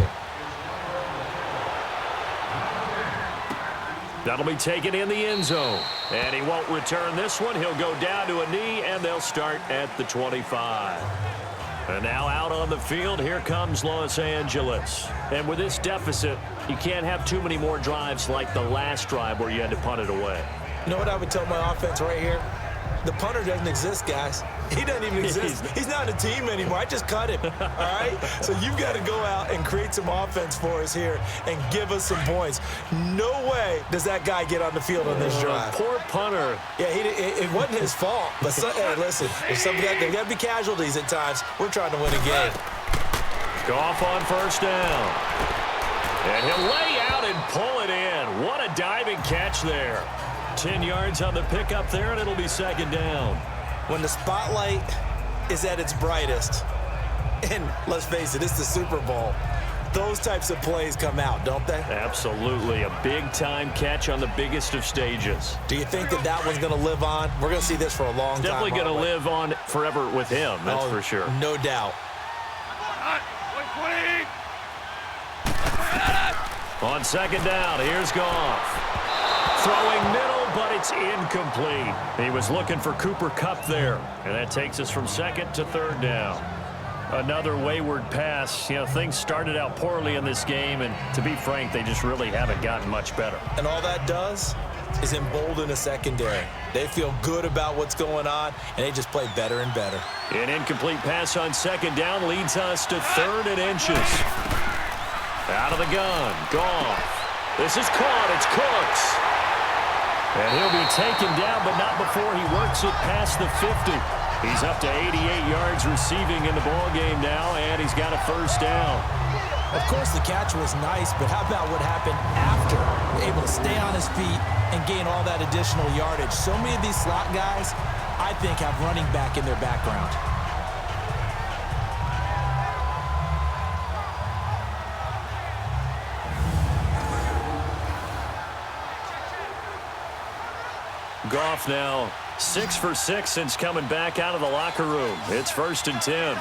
That'll be taken in the end zone. And he won't return this one. He'll go down to a knee, and they'll start at the 25. And now out on the field, here comes Los Angeles. And with this deficit, you can't have too many more drives like the last drive where you had to punt it away. You know what I would tell my offense right here? The punter doesn't exist, guys. He doesn't even exist. He's not a team anymore. I just cut him, all right? So you've got to go out and create some offense for us here and give us some points. No way does that guy get on the field on this drive. Poor punter. Yeah, it wasn't his fault. But hey, listen, there's there got to be casualties at times. We're trying to win a game. Goff on first down. And he'll lay out and pull it in. What a diving catch there. 10 yards on the pickup there, and it'll be second down. When the spotlight is at its brightest, and let's face it, it's the Super Bowl, those types of plays come out, don't they? Absolutely. A big-time catch on the biggest of stages. Do you think that one's going to live on? We're going to see this for a long time. Definitely going to live on forever with him, that's for sure. No doubt. On second down, here's Goff. Throwing middle, but it's incomplete. He was looking for Cooper Kupp there, and that takes us from second to third down. Another wayward pass. You know, things started out poorly in this game, and to be frank, they just really haven't gotten much better. And all that does is embolden a secondary. They feel good about what's going on, and they just play better and better. An incomplete pass on second down leads us to third and inches. Out of the gun, Goff. This is caught. It's Cooks. And he'll be taken down, but not before he works it past the 50. He's up to 88 yards receiving in the ballgame now, and he's got a first down. Of course, the catch was nice, but how about what happened after? Able to stay on his feet and gain all that additional yardage. So many of these slot guys, I think, have running back in their background. Goff now 6 for 6 since coming back out of the locker room. It's 1st and 10.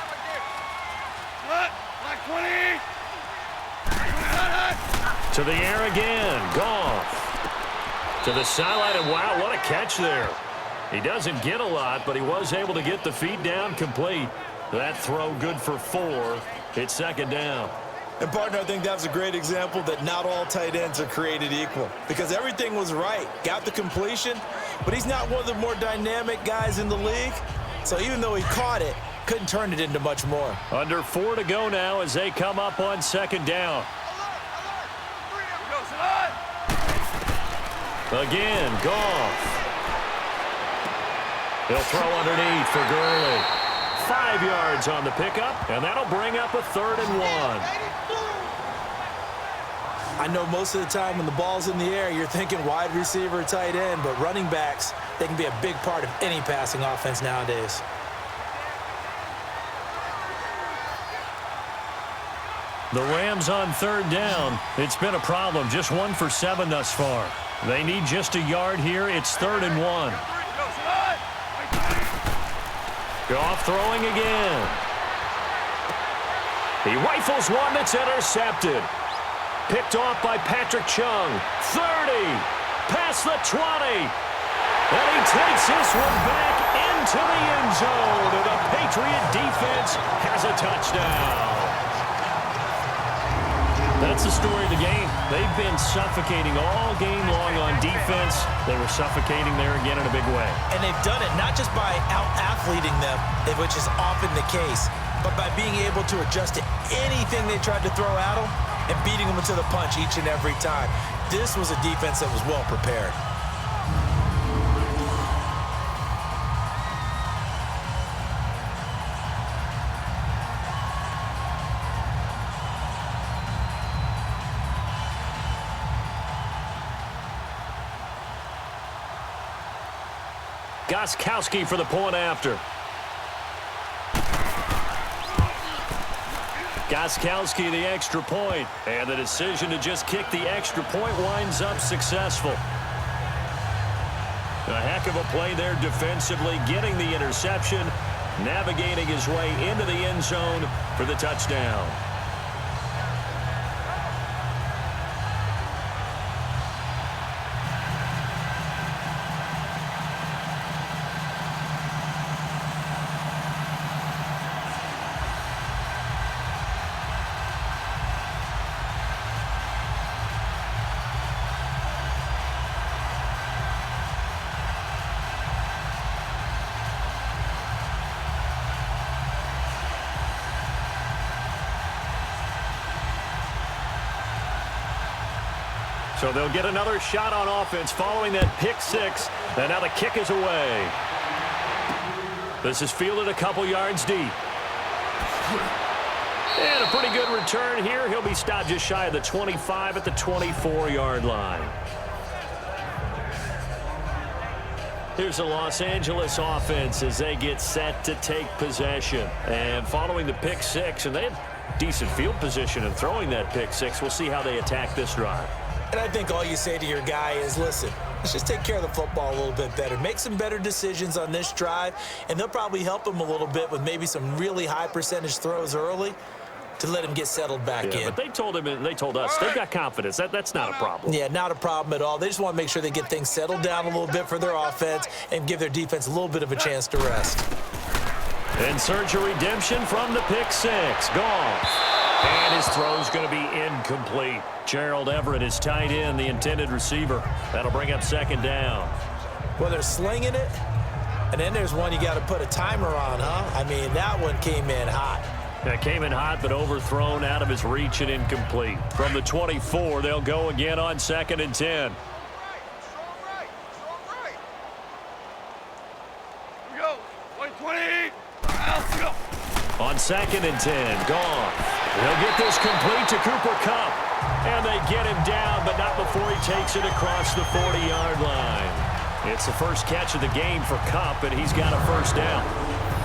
To the air again. Goff. To the sideline, and wow, what a catch there. He doesn't get a lot, but he was able to get the feet down complete. That throw good for 4. It's second down. And, partner, I think that was a great example that not all tight ends are created equal, because everything was right. Got the completion, but he's not one of the more dynamic guys in the league. So even though he caught it, couldn't turn it into much more. Under 4 to go now as they come up on second down. Again, Goff. He'll throw underneath for Gurley. 5 yards on the pickup, and that'll bring up a 3rd and 1. I know most of the time when the ball's in the air, you're thinking wide receiver, tight end, but running backs, they can be a big part of any passing offense nowadays. The Rams on third down. It's been a problem. Just 1 for 7 thus far. They need just a yard here. It's 3rd and 1. Goff throwing again. He rifles one that's intercepted. Picked off by Patrick Chung. 30. Past the 20. And he takes this one back into the end zone. And the Patriot defense has a touchdown. That's the story of the game. They've been suffocating all game long on defense. They were suffocating there again in a big way. And they've done it not just by out-athleting them, which is often the case, but by being able to adjust to anything they tried to throw at them and beating them to the punch each and every time. This was a defense that was well prepared. Gostkowski for the point after. Gostkowski the extra point, and the decision to just kick the extra point winds up successful. A heck of a play there defensively, getting the interception, navigating his way into the end zone for the touchdown. So they'll get another shot on offense following that pick six. And now the kick is away. This is fielded a couple yards deep. And a pretty good return here. He'll be stopped just shy of the 25 at the 24-yard line. Here's the Los Angeles offense as they get set to take possession. And following the pick six, and they had decent field position in throwing that pick six. We'll see how they attack this drive. And I think all you say to your guy is, listen, let's just take care of the football a little bit better. Make some better decisions on this drive, and they'll probably help him a little bit with maybe some really high percentage throws early to let him get settled back in. But they told him, and they told us, they've got confidence. That's not a problem. Yeah, not a problem at all. They just want to make sure they get things settled down a little bit for their offense and give their defense a little bit of a chance to rest. And search a redemption from the pick six. Goff. And his throw's going to be incomplete. Gerald Everett is tight end, the intended receiver. That'll bring up second down. Well, they're slinging it, and then there's one you got to put a timer on, huh? I mean, that one came in hot. That came in hot, but overthrown out of his reach and incomplete. From the 24, they'll go again on 2nd and 10. Here we go. 20. Let's go. On 2nd and 10, Goff. They'll get this complete to Cooper Kupp. And they get him down, but not before he takes it across the 40-yard line. It's the first catch of the game for Kupp, and he's got a first down.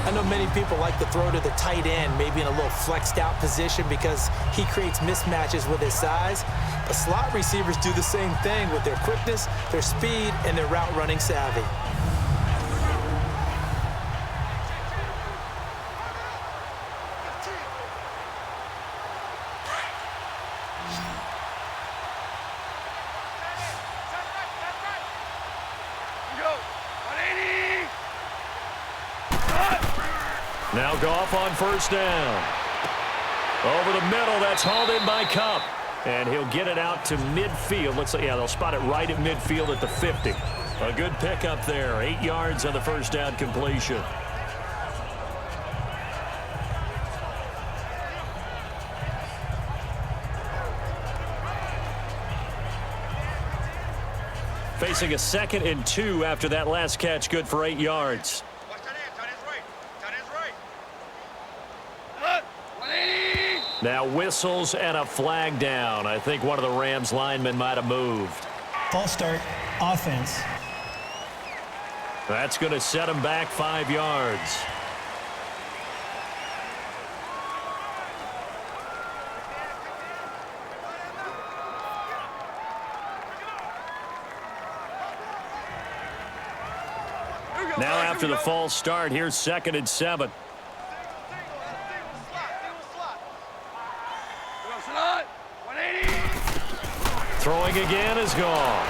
I know many people like to throw to the tight end, maybe in a little flexed out position because he creates mismatches with his size. But slot receivers do the same thing with their quickness, their speed, and their route running savvy. Now Goff on first down. Over the middle, that's hauled in by Kupp. And he'll get it out to midfield. Looks like, yeah, they'll spot it right at midfield at the 50. A good pickup there. 8 yards on the first down completion. Facing a 2nd and 2 after that last catch. Good for 8 yards. Now whistles and a flag down. I think one of the Rams linemen might have moved. False start, offense. That's going to set him back 5 yards. Now after the false start, here's 2nd and 7. Throwing again is gone.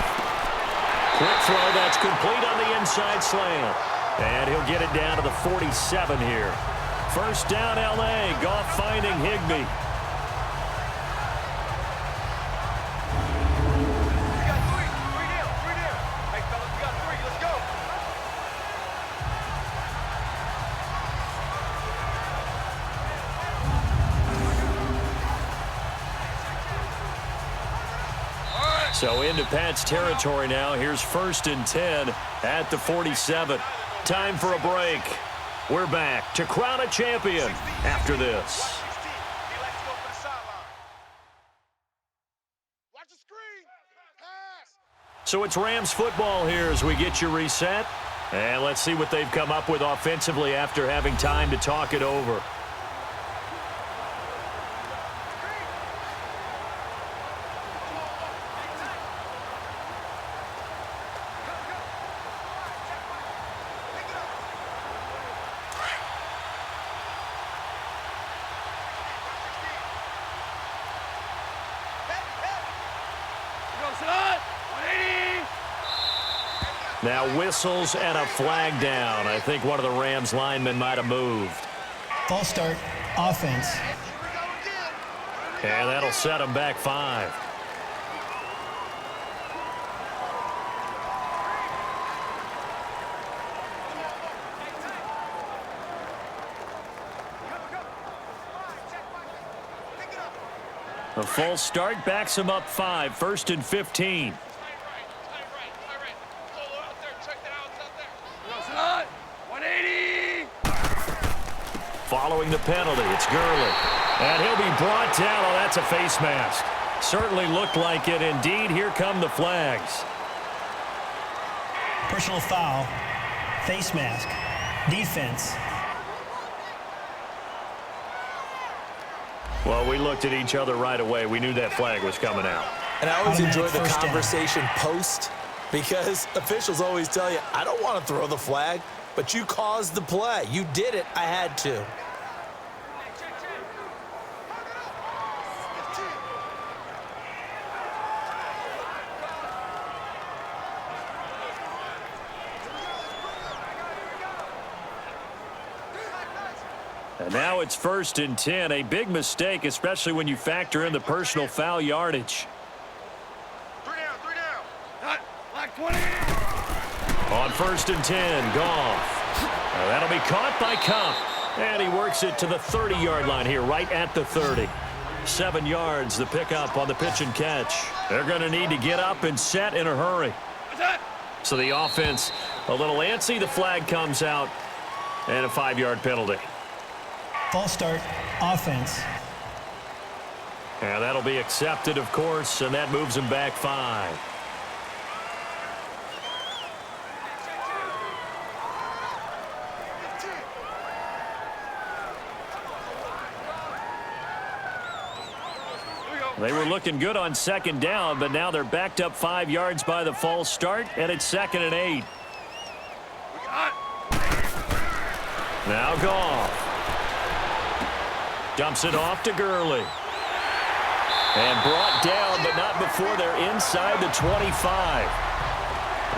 Quick throw that's complete on the inside slant. And he'll get it down to the 47 here. First down, L.A. Goff finding Higbee. So into Pat's territory now. Here's 1st and 10 at the 47. Time for a break. We're back to crown a champion after this. So it's Rams football here as we get you reset. And let's see what they've come up with offensively after having time to talk it over. Now whistles and a flag down. I think one of the Rams linemen might have moved. False start, offense. And that'll set him back 5. A false start backs him up 5. 1st and 15. Following the penalty, it's Gurley. And he'll be brought down. Oh, that's a face mask. Certainly looked like it. Indeed, here come the flags. Personal foul, face mask, defense. Well, we looked at each other right away. We knew that flag was coming out. And I always enjoy the First down. conversation post, because officials always tell you, I don't want to throw the flag, but you caused the play. You did it. I had to. And now it's 1st and 10. A big mistake, especially when you factor in the personal foul yardage. 3 down. Not like 20. On 1st and 10, Goff. That'll be caught by Kupp. And he works it to the 30-yard line here, right at the 30. 7 yards, the pickup on the pitch and catch. They're going to need to get up and set in a hurry. So the offense a little antsy. The flag comes out, and a 5-yard penalty. False start, offense. And that'll be accepted, of course, and that moves him back 5. They were looking good on 2nd down, but now they're backed up 5 yards by the false start, and it's 2nd and 8. Now Goff. Dumps it off to Gurley. And brought down, but not before they're inside the 25.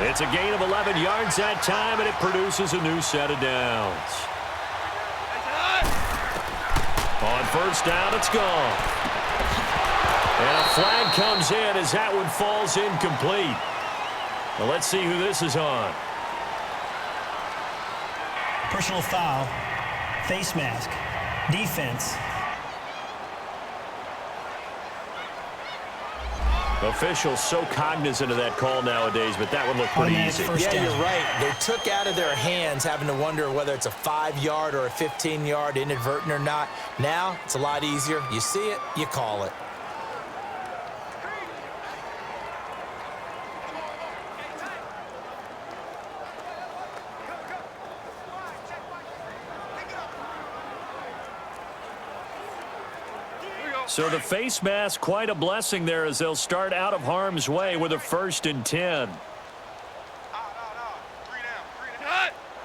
It's a gain of 11 yards that time, and it produces a new set of downs. On 1st down, it's gone. And a flag comes in as that one falls incomplete. Well, let's see who this is on. Personal foul, face mask, defense. Officials so cognizant of that call nowadays, but that one looked pretty easy. Yeah, you're right. They took out of their hands having to wonder whether it's a 5-yard or a 15-yard inadvertent or not. Now, it's a lot easier. You see it, you call it. So the face mask, quite a blessing there as they'll start out of harm's way with a 1st and 10.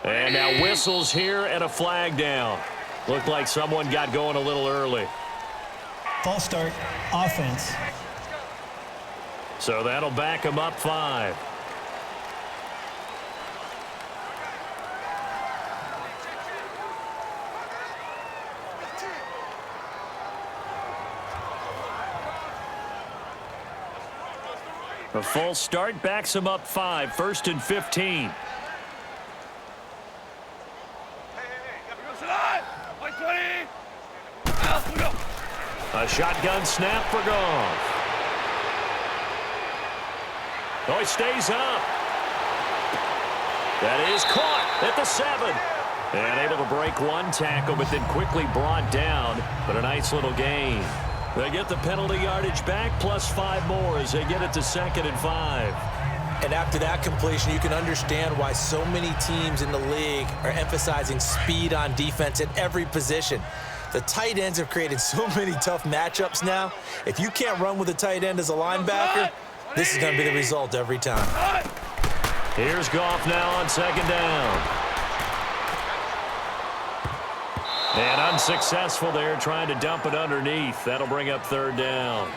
And now whistles here and a flag down. Looked like someone got going a little early. False start, offense. So that'll back him up 5. A false start backs him up 5. 1st and 15. A shotgun snap for Goff. Oh, he stays up. That is caught at the 7. And able to break one tackle, but then quickly brought down. But a nice little gain. They get the penalty yardage back, plus 5 more as they get it to 2nd and 5. And after that completion, you can understand why so many teams in the league are emphasizing speed on defense at every position. The tight ends have created so many tough matchups now. If you can't run with a tight end as a linebacker, this is going to be the result every time. Here's Goff now on 2nd down. And unsuccessful there, trying to dump it underneath. That'll bring up 3rd down.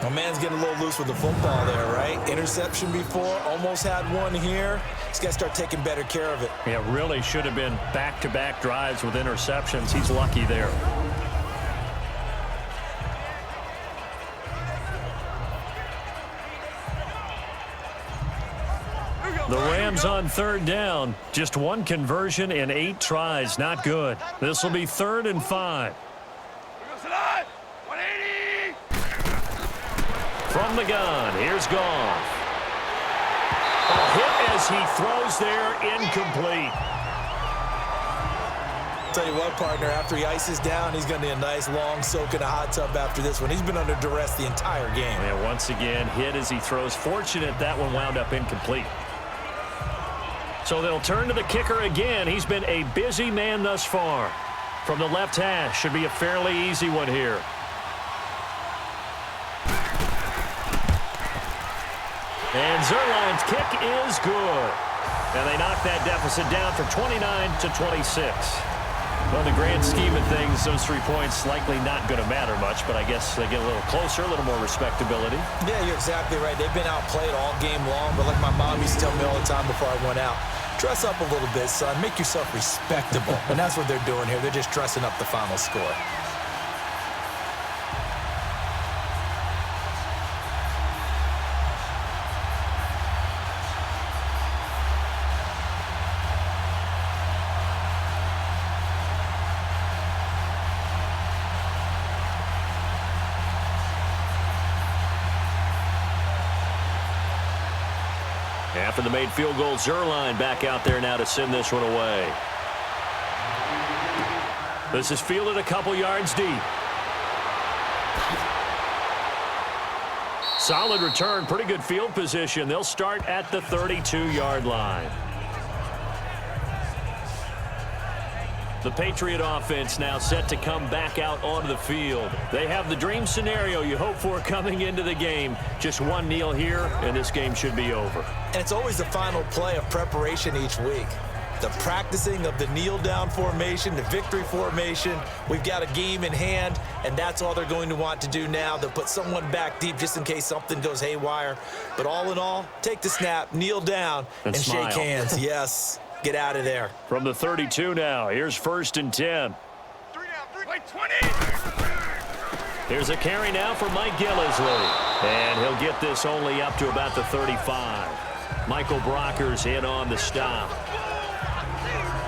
My man's getting a little loose with the football there, right? Interception before, almost had one here. He's got to start taking better care of it. Yeah, really should have been back-to-back drives with interceptions. He's lucky there. The Rams on 3rd down. Just 1 conversion in 8 tries. Not good. This will be 3rd and 5. From the gun, here's Goff. A hit as he throws there, incomplete. Tell you what, partner, after he ices down, he's going to need a nice long soak in a hot tub after this one. He's been under duress the entire game. And once again, hit as he throws. Fortunate that one wound up incomplete. So they'll turn to the kicker again. He's been a busy man thus far. From the left hash, should be a fairly easy one here. And Zerline's kick is good. And they knock that deficit down from 29-26. Well, in the grand scheme of things, those 3 points likely not going to matter much, but I guess they get a little closer, a little more respectability. Yeah, you're exactly right. They've been outplayed all game long, but like my mom used to tell me all the time before I went out, dress up a little bit, son. Make yourself respectable. And that's what they're doing here. They're just dressing up the final score. After the made field goal, Zerline back out there now to send this one away. This is fielded a couple yards deep. Solid return, pretty good field position. They'll start at the 32-yard line. The Patriot offense now set to come back out onto the field. They have the dream scenario you hope for coming into the game. Just one kneel here, and this game should be over. And it's always the final play of preparation each week. The practicing of the kneel-down formation, the victory formation. We've got a game in hand, and that's all they're going to want to do now. They'll put someone back deep just in case something goes haywire. But all in all, take the snap, kneel down, and shake hands. Yes. Get out of there. From the 32 now, here's 1st and 10. 3 down, 20. Here's a carry now for Mike Gillisley. And he'll get this only up to about the 35. Michael Brockers in on the stop.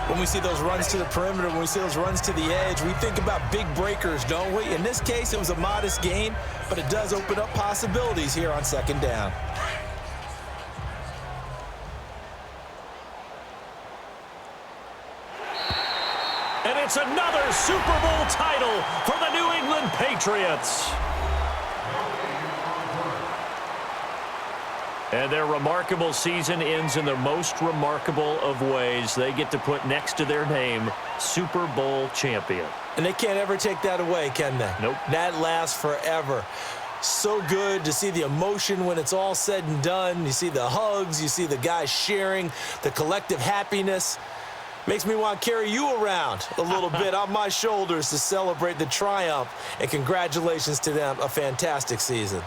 When we see those runs to the perimeter, when we see those runs to the edge, we think about big breakers, don't we? In this case, it was a modest gain, but it does open up possibilities here on 2nd down. And it's another Super Bowl title for the New England Patriots. And their remarkable season ends in the most remarkable of ways. They get to put next to their name, Super Bowl champion. And they can't ever take that away, can they? Nope. That lasts forever. So good to see the emotion when it's all said and done. You see the hugs, you see the guys sharing, the collective happiness. Makes me want to carry you around a little bit on my shoulders to celebrate the triumph. And congratulations to them, a fantastic season.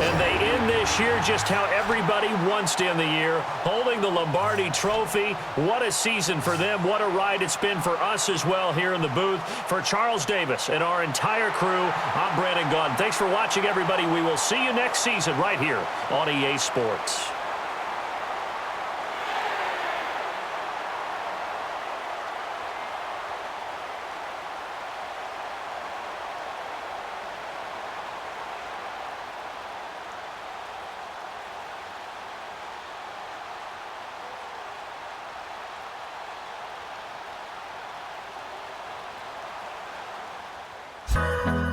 And they end this year just how everybody wants to end the year, holding the Lombardi Trophy. What a season for them. What a ride it's been for us as well here in the booth. For Charles Davis and our entire crew, I'm Brandon Gaudin. Thanks for watching, everybody. We will see you next season right here on EA Sports. Thank you.